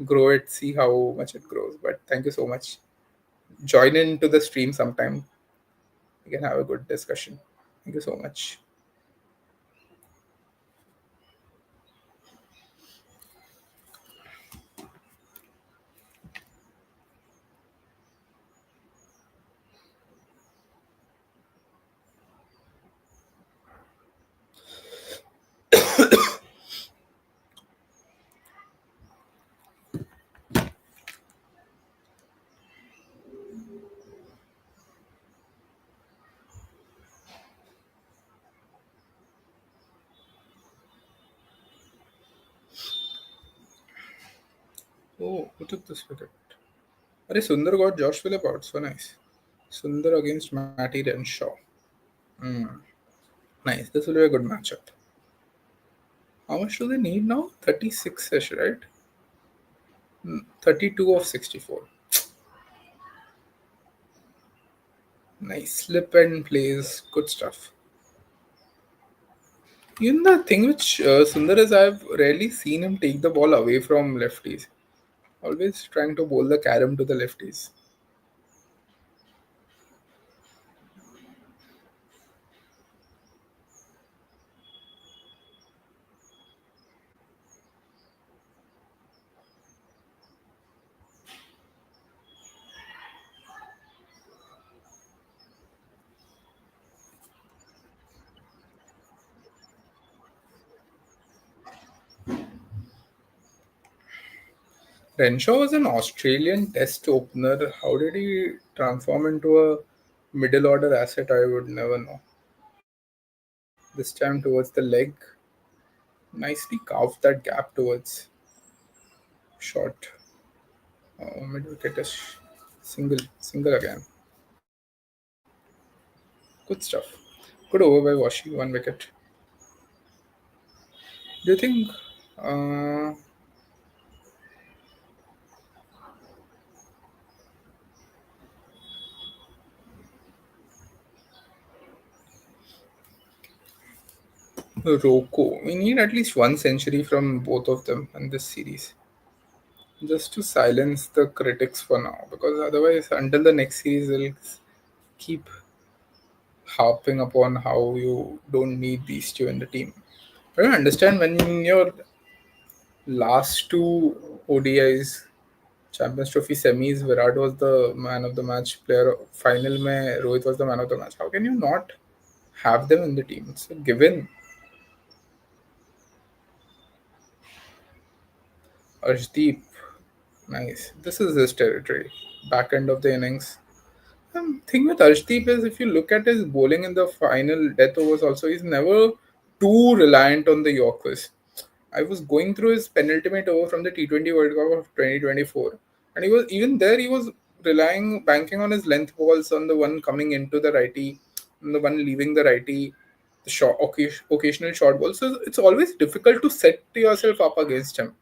grow it, see how much it grows. But thank you so much. Join into the stream sometime. We can have a good discussion. Thank you so much. Oh, who took this wicket? Are Sundar got Josh Phillip out. So nice. Sundar against Matty Renshaw. Hmm. Nice. This will be a good matchup. How much do they need now? 36 ish, right? 32 of 64. Nice. Slip and plays. Good stuff. Even the thing which Sundar is, I've rarely seen him take the ball away from lefties. Always trying to bowl the carom to the lefties. Renshaw was an Australian test opener. How did he transform into a middle order asset? I would never know. This time towards the leg, nicely carved that gap towards short. Mid wicketish. Single again. Good stuff. Good over by Washi, 1 wicket. Do you think uh, Rocco? We need at least one century from both of them in this series, just to silence the critics for now. Because otherwise, until the next series, they'll keep harping upon how you don't need these two in the team. I don't understand when your last two ODIs Champions Trophy semis, Virat was the man of the match player. Final, mein Rohit was the man of the match. How can you not have them in the team? It's a given. Arshdeep, nice. This is his territory. Back end of the innings. Thing with Arshdeep is if you look at his bowling in the final death overs, also he's never too reliant on the Yorkers. I was going through his penultimate over from the T20 World Cup of 2024, and he was even there. He was relying, banking on his length balls, on the one coming into the righty, and the one leaving the righty, the occasional short balls. So it's always difficult to set yourself up against him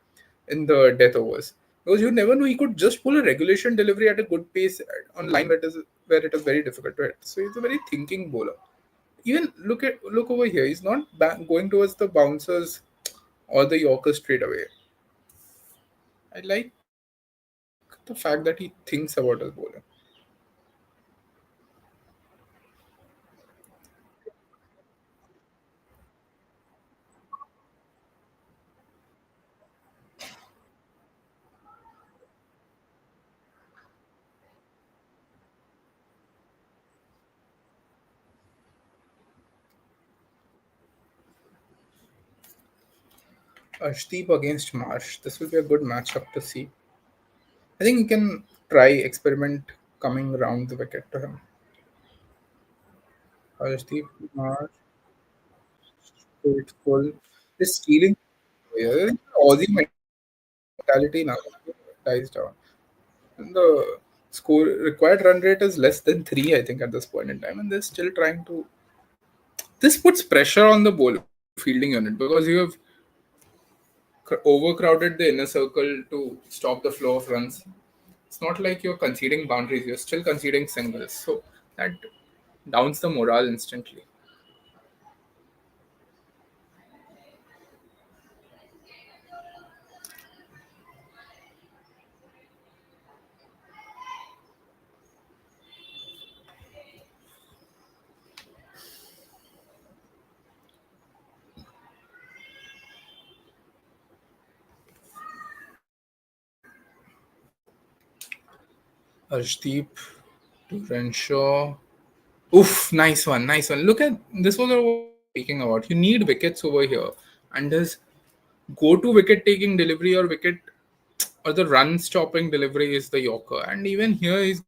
in the death overs because you never know. He could just pull a regulation delivery at a good pace on line where it is very difficult to hit. So he's a very thinking bowler. Even look over here. He's not going towards the bouncers or the Yorker straight away. I like the fact that he thinks about his bowling. Ashdeep against Marsh. This will be a good matchup to see. I think he can try experiment coming around the wicket to him. Ashdeep Marsh, faithful. This stealing, yeah, Aussie mentality now dies down. And the score required run rate is less than three, I think, at this point in time, and they're still trying to. This puts pressure on the bowler fielding unit because you have overcrowded the inner circle to stop the flow of runs. It's not like you're conceding boundaries, you're still conceding singles. So that downs the morale instantly. Arshdeep to Renshaw. Oof, nice one, nice one. Look at this was what I was speaking about. You need wickets over here, and his go-to wicket-taking delivery or wicket or the run-stopping delivery is the Yorker. And even here, he's got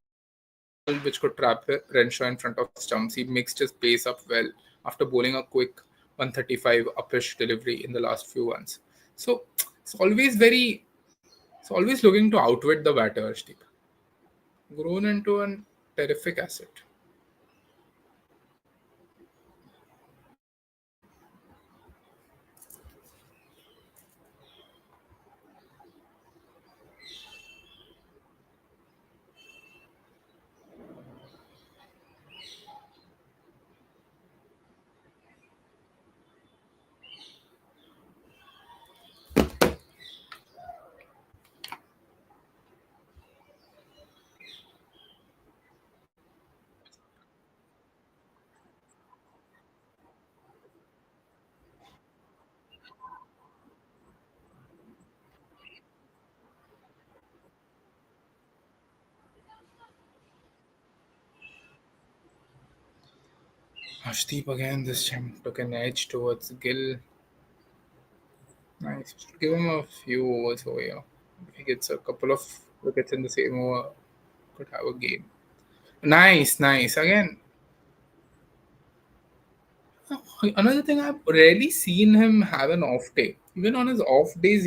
a ball which could trap Renshaw in front of stumps. He mixed his pace up well after bowling a quick 135 uppish delivery in the last few ones. So it's always very, it's always looking to outwit the batter, Arshdeep. Grown into a terrific asset. Ashdeep again this time took an edge towards Gill. Nice. Give him a few overs over here. If he gets a couple of wickets in the same over, could have a game. Nice, nice. Again, another thing I've rarely seen him have an off day. Even on his off days,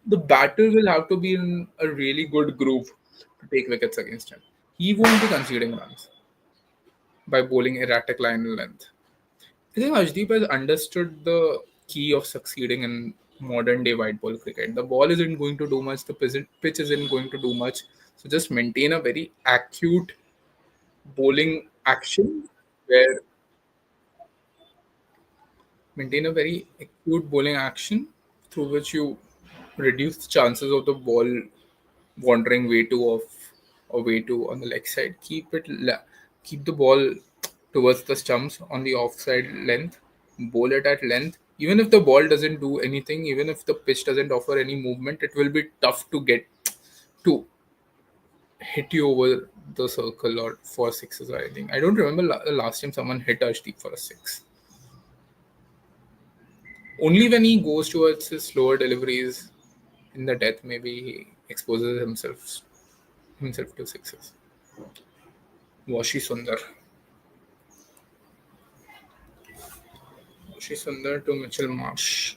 the batter will have to be in a really good groove to take wickets against him. He won't be conceding runs by bowling erratic line and length. I think Ashdeep has understood the key of succeeding in modern day white ball cricket. The ball isn't going to do much, the pitch isn't going to do much. So just maintain a very acute bowling action where maintain a very acute bowling action through which you reduce the chances of the ball wandering way too off or way too on the leg side. Keep the ball towards the stumps on the offside length. Bowl it at length. Even if the ball doesn't do anything, even if the pitch doesn't offer any movement, it will be tough to get to hit you over the circle or for sixes or anything. I don't remember the last time someone hit Arshdeep for a six. Only when he goes towards his slower deliveries in the death, maybe he exposes himself to sixes. Washi Sundar. Washi Sundar to Mitchell Marsh.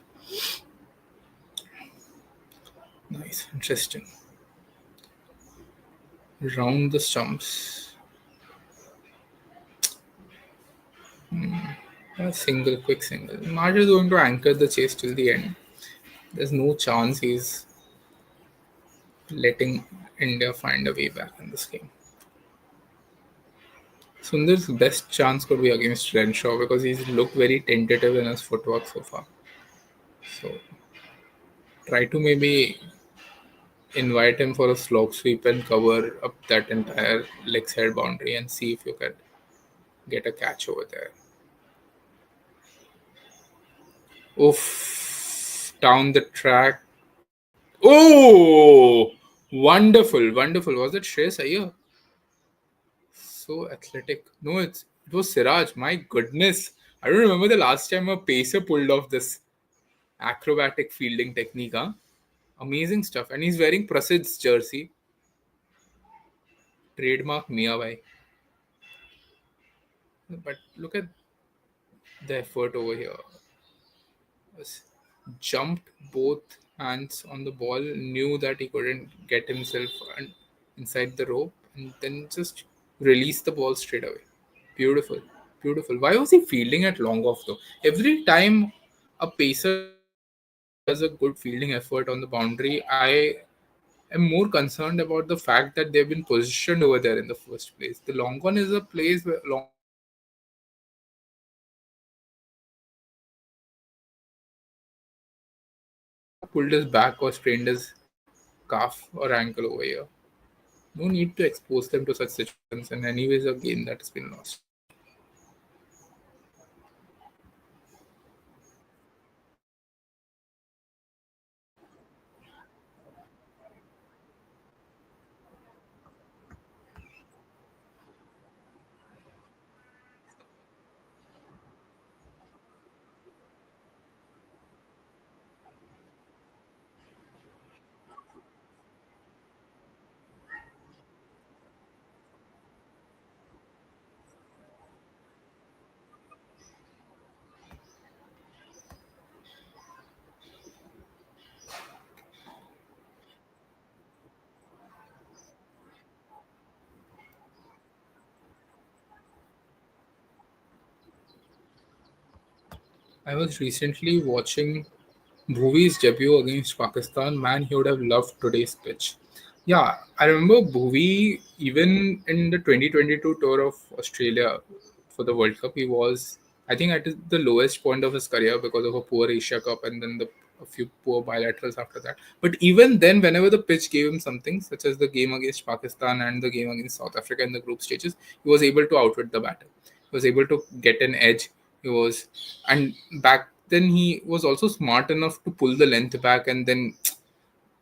Nice, interesting. Round the stumps. A single, quick single. Marsh is going to anchor the chase till the end. There's no chance he's letting India find a way back in this game. Sundar's best chance could be against Renshaw because he's looked very tentative in his footwork so far. So try to maybe invite him for a slog sweep and cover up that entire leg side boundary and see if you can get a catch over there. Oof, down the track. Oh, wonderful, wonderful. Was it Shreyas Iyer? So athletic. No, it was Siraj. My goodness. I don't remember the last time a pacer pulled off this acrobatic fielding technique. Huh? Amazing stuff. And he's wearing Prasid's jersey. Trademark Mia Bhai. But look at the effort over here. Was jumped both hands on the ball, knew that he couldn't get himself inside the rope, and then just released the ball straight away. Beautiful, beautiful. Why was he fielding at long off though? Every time a pacer does a good fielding effort on the boundary, I am more concerned about the fact that they've been positioned over there in the first place. The long one is a place where long pulled his back or strained his calf or ankle over here. No need to expose them to such situations, and anyways, a game that has been lost. I was recently watching Bhuvi's debut against Pakistan. Man, he would have loved today's pitch. Yeah, I remember Bhuvi even in the 2022 tour of Australia for the World Cup. He was, I think, at the lowest point of his career because of a poor Asia Cup and then a few poor bilaterals after that. But even then, whenever the pitch gave him something, such as the game against Pakistan and the game against South Africa in the group stages, he was able to outwit the batter. He was able to get an edge. He was, and back then he was also smart enough to pull the length back and then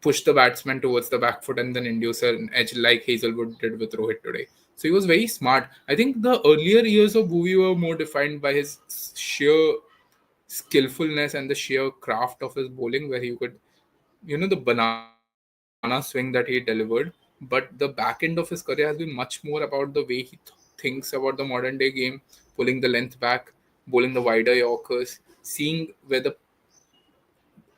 push the batsman towards the back foot and then induce an edge like Hazelwood did with Rohit today. So he was very smart. I think the earlier years of Bhuvi were more defined by his sheer skillfulness and the sheer craft of his bowling, where he could, the banana swing that he delivered. But the back end of his career has been much more about the way he thinks about the modern day game, pulling the length back, bowling the wider Yorkers, seeing where the,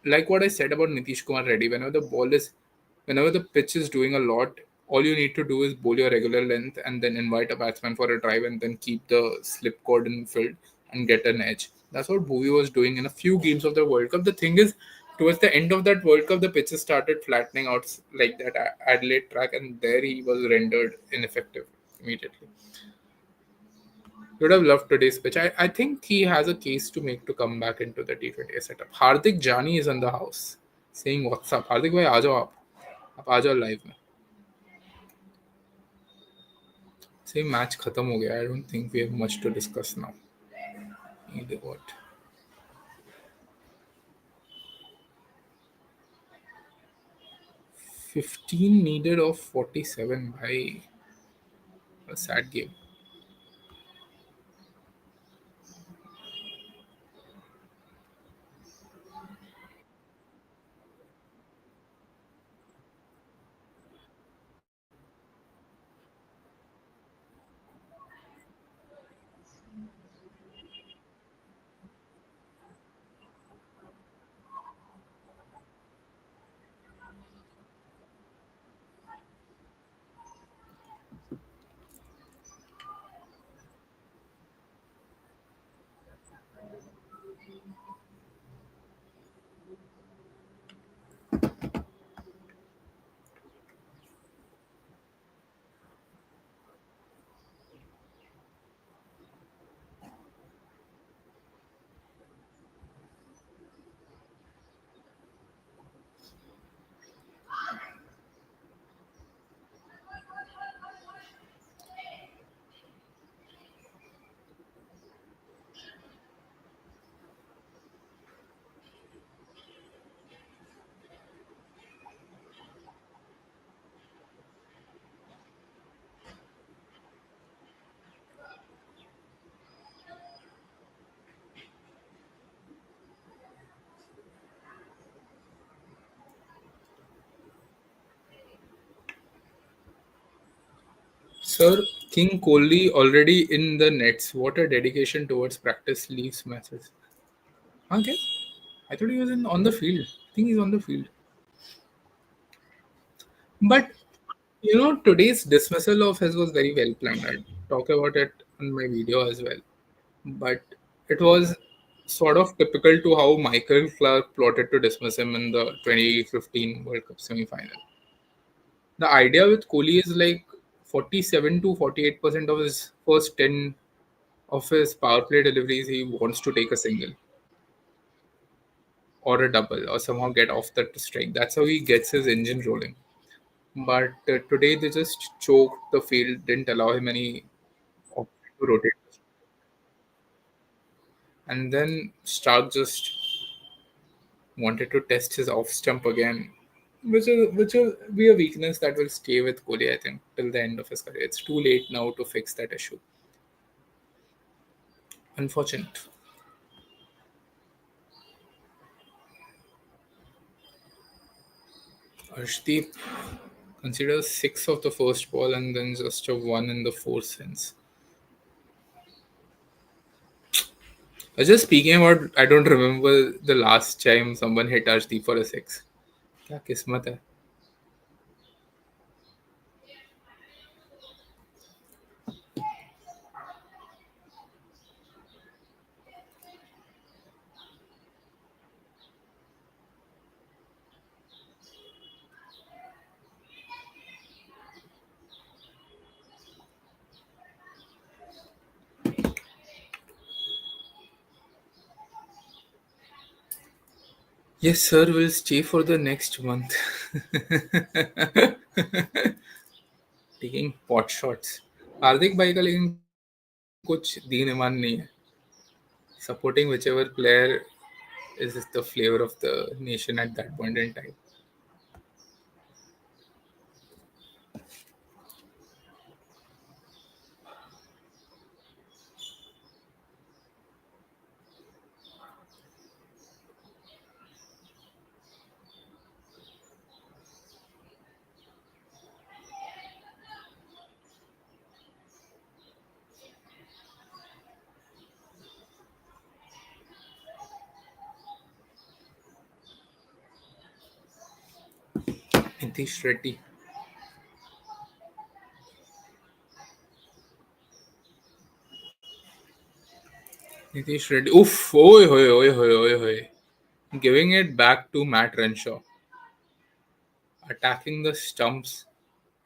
like what I said about Nitish Kumar Reddy, whenever the pitch is doing a lot, all you need to do is bowl your regular length and then invite a batsman for a drive and then keep the slip cord in field and get an edge. That's what Bhuvi was doing in a few games of the World Cup. The thing is, towards the end of that World Cup, the pitches started flattening out like that Adelaide track, and there he was rendered ineffective immediately. Would have loved today's pitch. I think he has a case to make to come back into the T20 setup. Hardik Jani is in the house saying, "What's up? Hardik bhai, aa jao आप आ जाओ live में." Say match खत्म हो गया. I don't think we have much to discuss now. Either what. 15 needed of 47 by a sad game. Sir, King Kohli already in the nets. What a dedication towards practice leaves matches. Okay. I thought he was on the field. I think he's on the field. But today's dismissal of his was very well planned. I talk about it on my video as well. But it was sort of typical to how Michael Clark plotted to dismiss him in the 2015 World Cup semi-final. The idea with Kohli is like 47 to 48% of his first 10 of his power play deliveries, he wants to take a single or a double or somehow get off that strike. That's how he gets his engine rolling. But today they just choked the field, didn't allow him any option to rotate. And then Stark just wanted to test his off stump again, which will be a weakness that will stay with Kohli, I think, till the end of his career. It's too late now to fix that issue. Unfortunate. Arshdeep considers six of the first ball and then just a one in the fourth sense. I was just speaking about, I don't remember the last time someone hit Arshdeep for a six. क्या किस्मत है. Yes, sir, will stay for the next month. Taking pot shots. हार्दिक भाई का लेकिन कुछ दीन ईमान नहीं है. Supporting whichever player is the flavor of the nation at that point in time. Nitish Reddy. Nitish Reddy. Oof. Oi, oi, oi, oi, oi, oi. Giving it back to Matt Renshaw. Attacking the stumps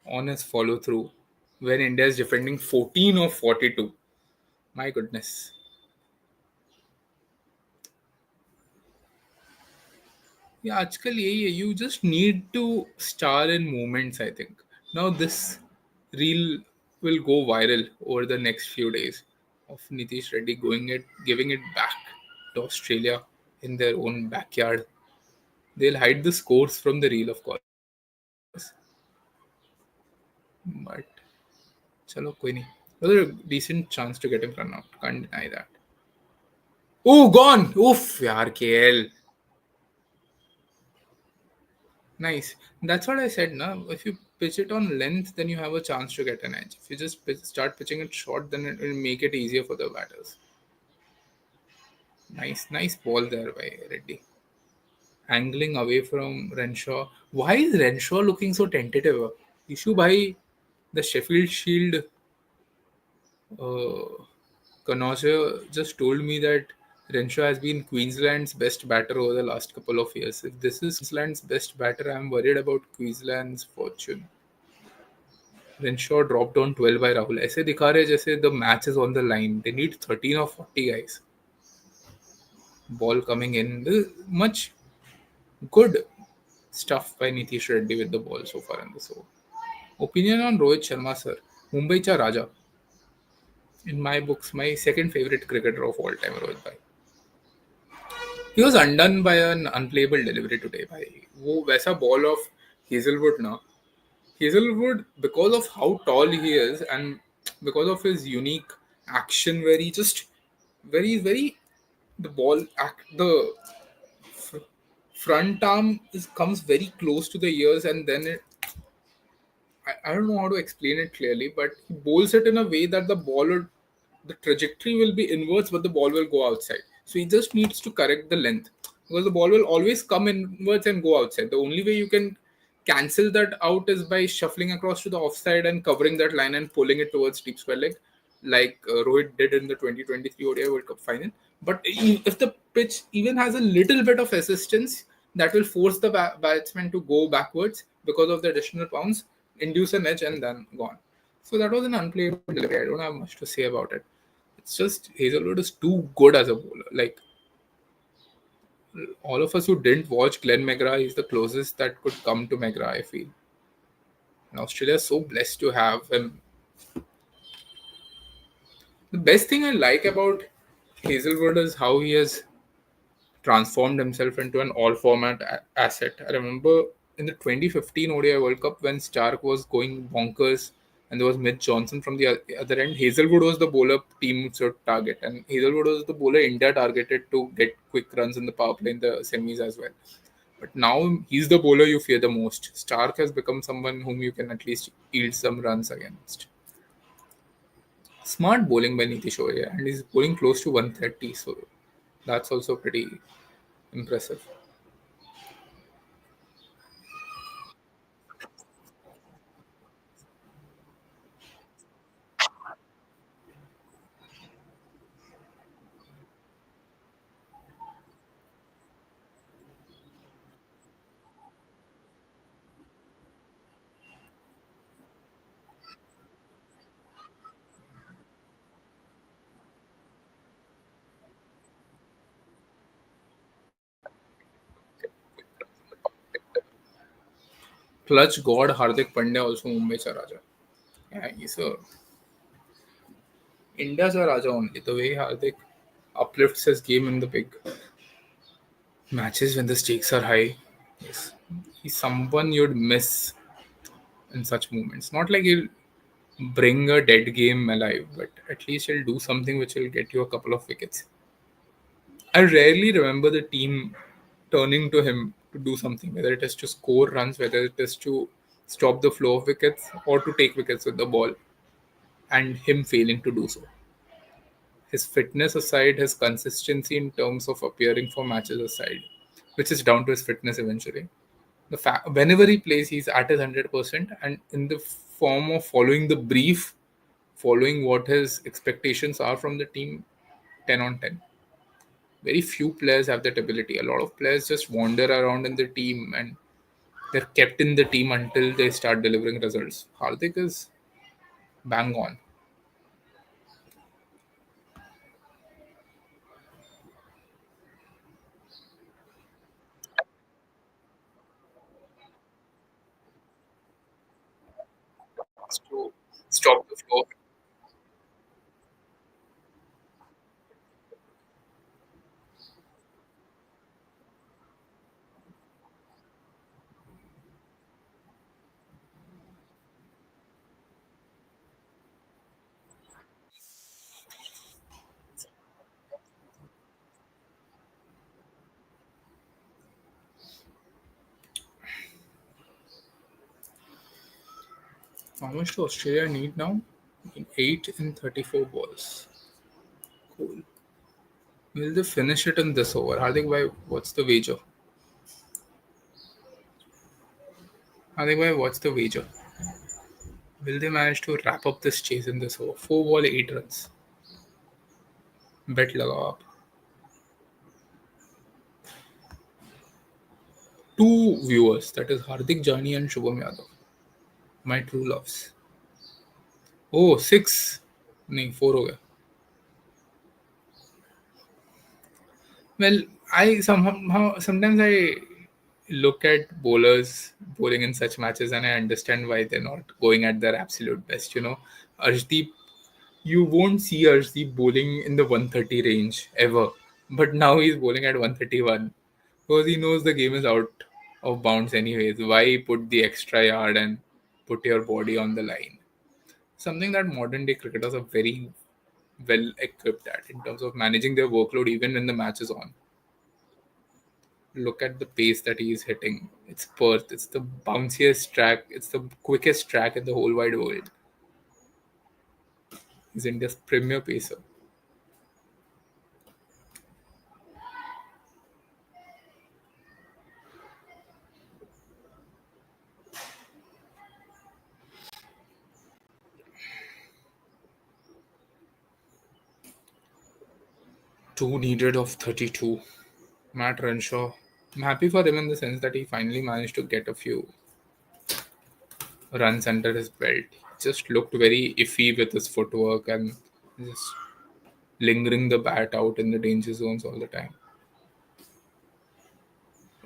on his follow through when India is defending 14 of 42. My goodness. Yeah, आजकल यही है. You just need to star in moments, I think. Now this reel will go viral over the next few days of Nitish Reddy giving it back to Australia in their own backyard. They'll hide the scores from the reel, of course. But chalo, koi nahi. Another decent chance to get him run out. Can't deny that. Oh, gone! Oof, yaar, KL. Nice. That's what I said, na. If you pitch it on length, then you have a chance to get an edge. If you just start pitching it short, then it will make it easier for the batters. Nice ball there by Reddy. Angling away from Renshaw. Why is Renshaw looking so tentative? Issue by the Sheffield Shield uh, Connoisseur just told me that Renshaw has been Queensland's best batter over the last couple of years. If this is Queensland's best batter, I'm worried about Queensland's fortune. Renshaw dropped on 12 by Rahul. ऐसे दिखा रहे जैसे the match is on the line. They need 13 or 40 guys. Ball coming in. Much good stuff by Nitish Reddy with the ball so far in this over. Opinion on Rohit Sharma, sir. Mumbaicha Raja. In my books, my second favorite cricketer of all time, Rohit Bhai. He was undone by an unplayable delivery today. Bhai. वो वैसा ball of Hazelwood ना. Hazelwood, because of how tall he is and because of his unique action, where he just very the ball act the fr- front arm comes very close to the ears, and then I don't know how to explain it clearly, but he bowls it in a way that the trajectory will be inwards, but the ball will go outside. So he just needs to correct the length because the ball will always come inwards and go outside. The only way you can cancel that out is by shuffling across to the offside and covering that line and pulling it towards deep square leg, like Rohit did in the 2023 ODI World Cup final. But if the pitch even has a little bit of assistance, that will force the batsman to go backwards because of the additional pounds, induce an edge, and then gone. So that was an unplayable delivery. I don't have much to say about it. It's just Hazelwood is too good as a bowler. Like all of us who didn't watch Glenn McGrath, he's the closest that could come to McGrath, I feel. And Australia is so blessed to have him. The best thing I like about Hazelwood is how he has transformed himself into an all format asset. I remember in the 2015 ODI World Cup when Stark was going bonkers and there was Mitch Johnson from the other end. Hazelwood was the bowler team should target, and Hazelwood was the bowler India targeted to get quick runs in the power play in the semis as well. But now he's the bowler you fear the most. Stark has become someone whom you can at least yield some runs against. Smart bowling by Nitish over here, and he's bowling close to 130, so that's also pretty impressive. clutch god Hardik Pandya also Mumbai's Raja. Yeah, he's a India's a Raja only. The way Hardik uplifts his game in the big matches when the stakes are high. Yes. He's someone you'd miss in such moments. Not like he'll bring a dead game alive, but at least he'll do something which will get you a couple of wickets. I rarely remember the team turning to him to do something, whether it is to score runs, whether it is to stop the flow of wickets, or to take wickets with the ball, and him failing to do so. His fitness aside, his consistency in terms of appearing for matches aside, which is down to his fitness eventually. Whenever he plays, he's at his 100%, and in the form of following the brief, following what his expectations are from the team, 10 on 10. Very few players have that ability. A lot of players just wander around in the team and they're kept in the team until they start delivering results. Hardik is bang on. To stop the flow. How much do Australia need now? 8 in 34 balls. Cool. Will they finish it in this over? Hardik, what's the wager? Hardik, what's the wager? Will they manage to wrap up this chase in this over? 4 ball, 8 runs. Bet lagao aap. Two viewers, that is Hardik Jani and Shubham Yadav. My true loves. Oh, six. नहीं 4 हो गया. Well, I somehow sometimes I look at bowlers bowling in such matches and I understand why they're not going at their absolute best. Arshdeep, you won't see Arshdeep bowling in the 130 range ever, but now he's bowling at 131 because he knows the game is out of bounds anyways. Why put the extra yard and put your body on the line? Something that modern day cricketers are very well equipped at in terms of managing their workload even when the match is on. Look at the pace that he is hitting. It's Perth. It's the bounciest track. It's the quickest track in the whole wide world. He's India's premier pacer. 2 needed of 32. Matt Renshaw. I'm happy for him in the sense that he finally managed to get a few runs under his belt. He just looked very iffy with his footwork and just lingering the bat out in the danger zones all the time.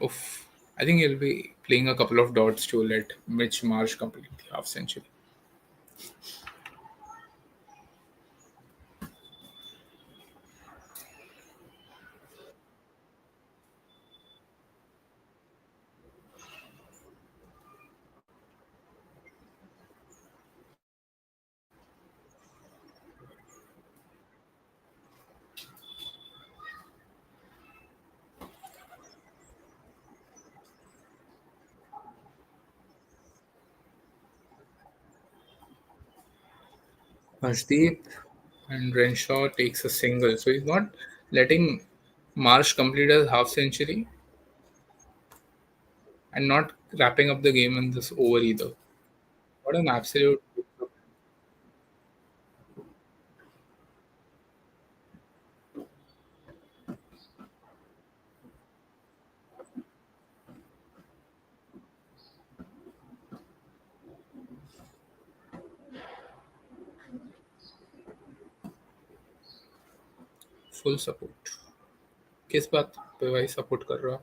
Oof. I think he'll be playing a couple of dots to let Mitch Marsh complete the half century. Harshdeep and Renshaw takes a single. So he's not letting Marsh complete a half century and not wrapping up the game in this over either. What an absolute full support. किस बात पे भाई support कर रहा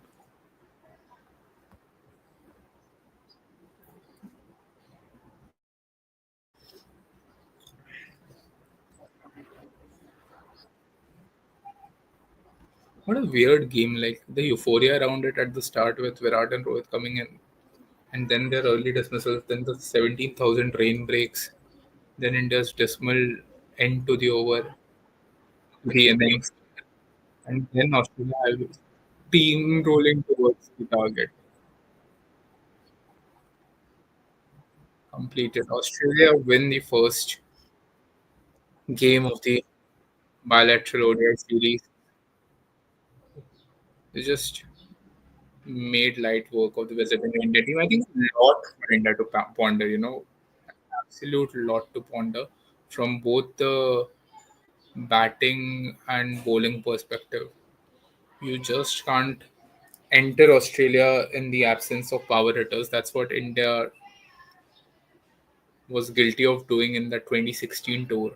What a weird game! Like the euphoria around it at the start with Virat and Rohit coming in, and then their early dismissals, then the 17,000 rain breaks, then India's dismal end to the over, the innings, and then Australia team rolling towards the target. Completed. Australia win the first game of the bilateral ODI series. They just made light work of the visiting India team. I think a lot for India to ponder, absolute lot to ponder from both the batting and bowling perspective. You just can't enter Australia in the absence of power hitters. That's what India was guilty of doing in the 2016 tour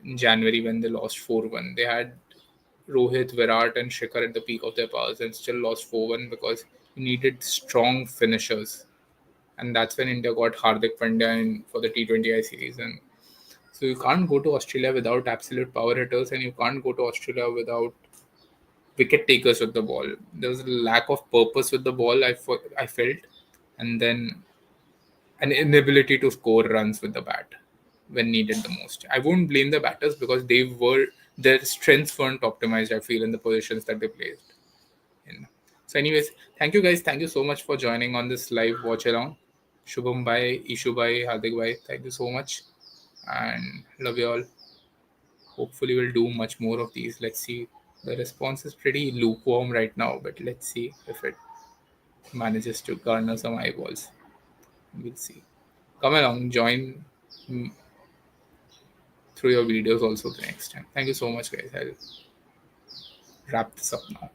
in January when they lost 4-1. They had Rohit, Virat, and Shikhar at the peak of their powers and still lost 4-1 because you needed strong finishers. And that's when India got Hardik Pandya in for the T20I series. And so you can't go to Australia without absolute power hitters, and you can't go to Australia without wicket takers with the ball. There was a lack of purpose with the ball, I felt, and then an inability to score runs with the bat when needed the most. I won't blame the batters because their strengths weren't optimized, I feel, in the positions that they played in. So, anyways, thank you guys. Thank you so much for joining on this live watch along. Shubham bhai, Ishu bhai, Hardik bhai, thank you so much. And love you all. Hopefully, we'll do much more of these. Let's see. The response is pretty lukewarm right now, but let's see if it manages to garner some eyeballs. We'll see. Come along, join through your videos also the next time. Thank you so much, guys. I'll wrap this up now.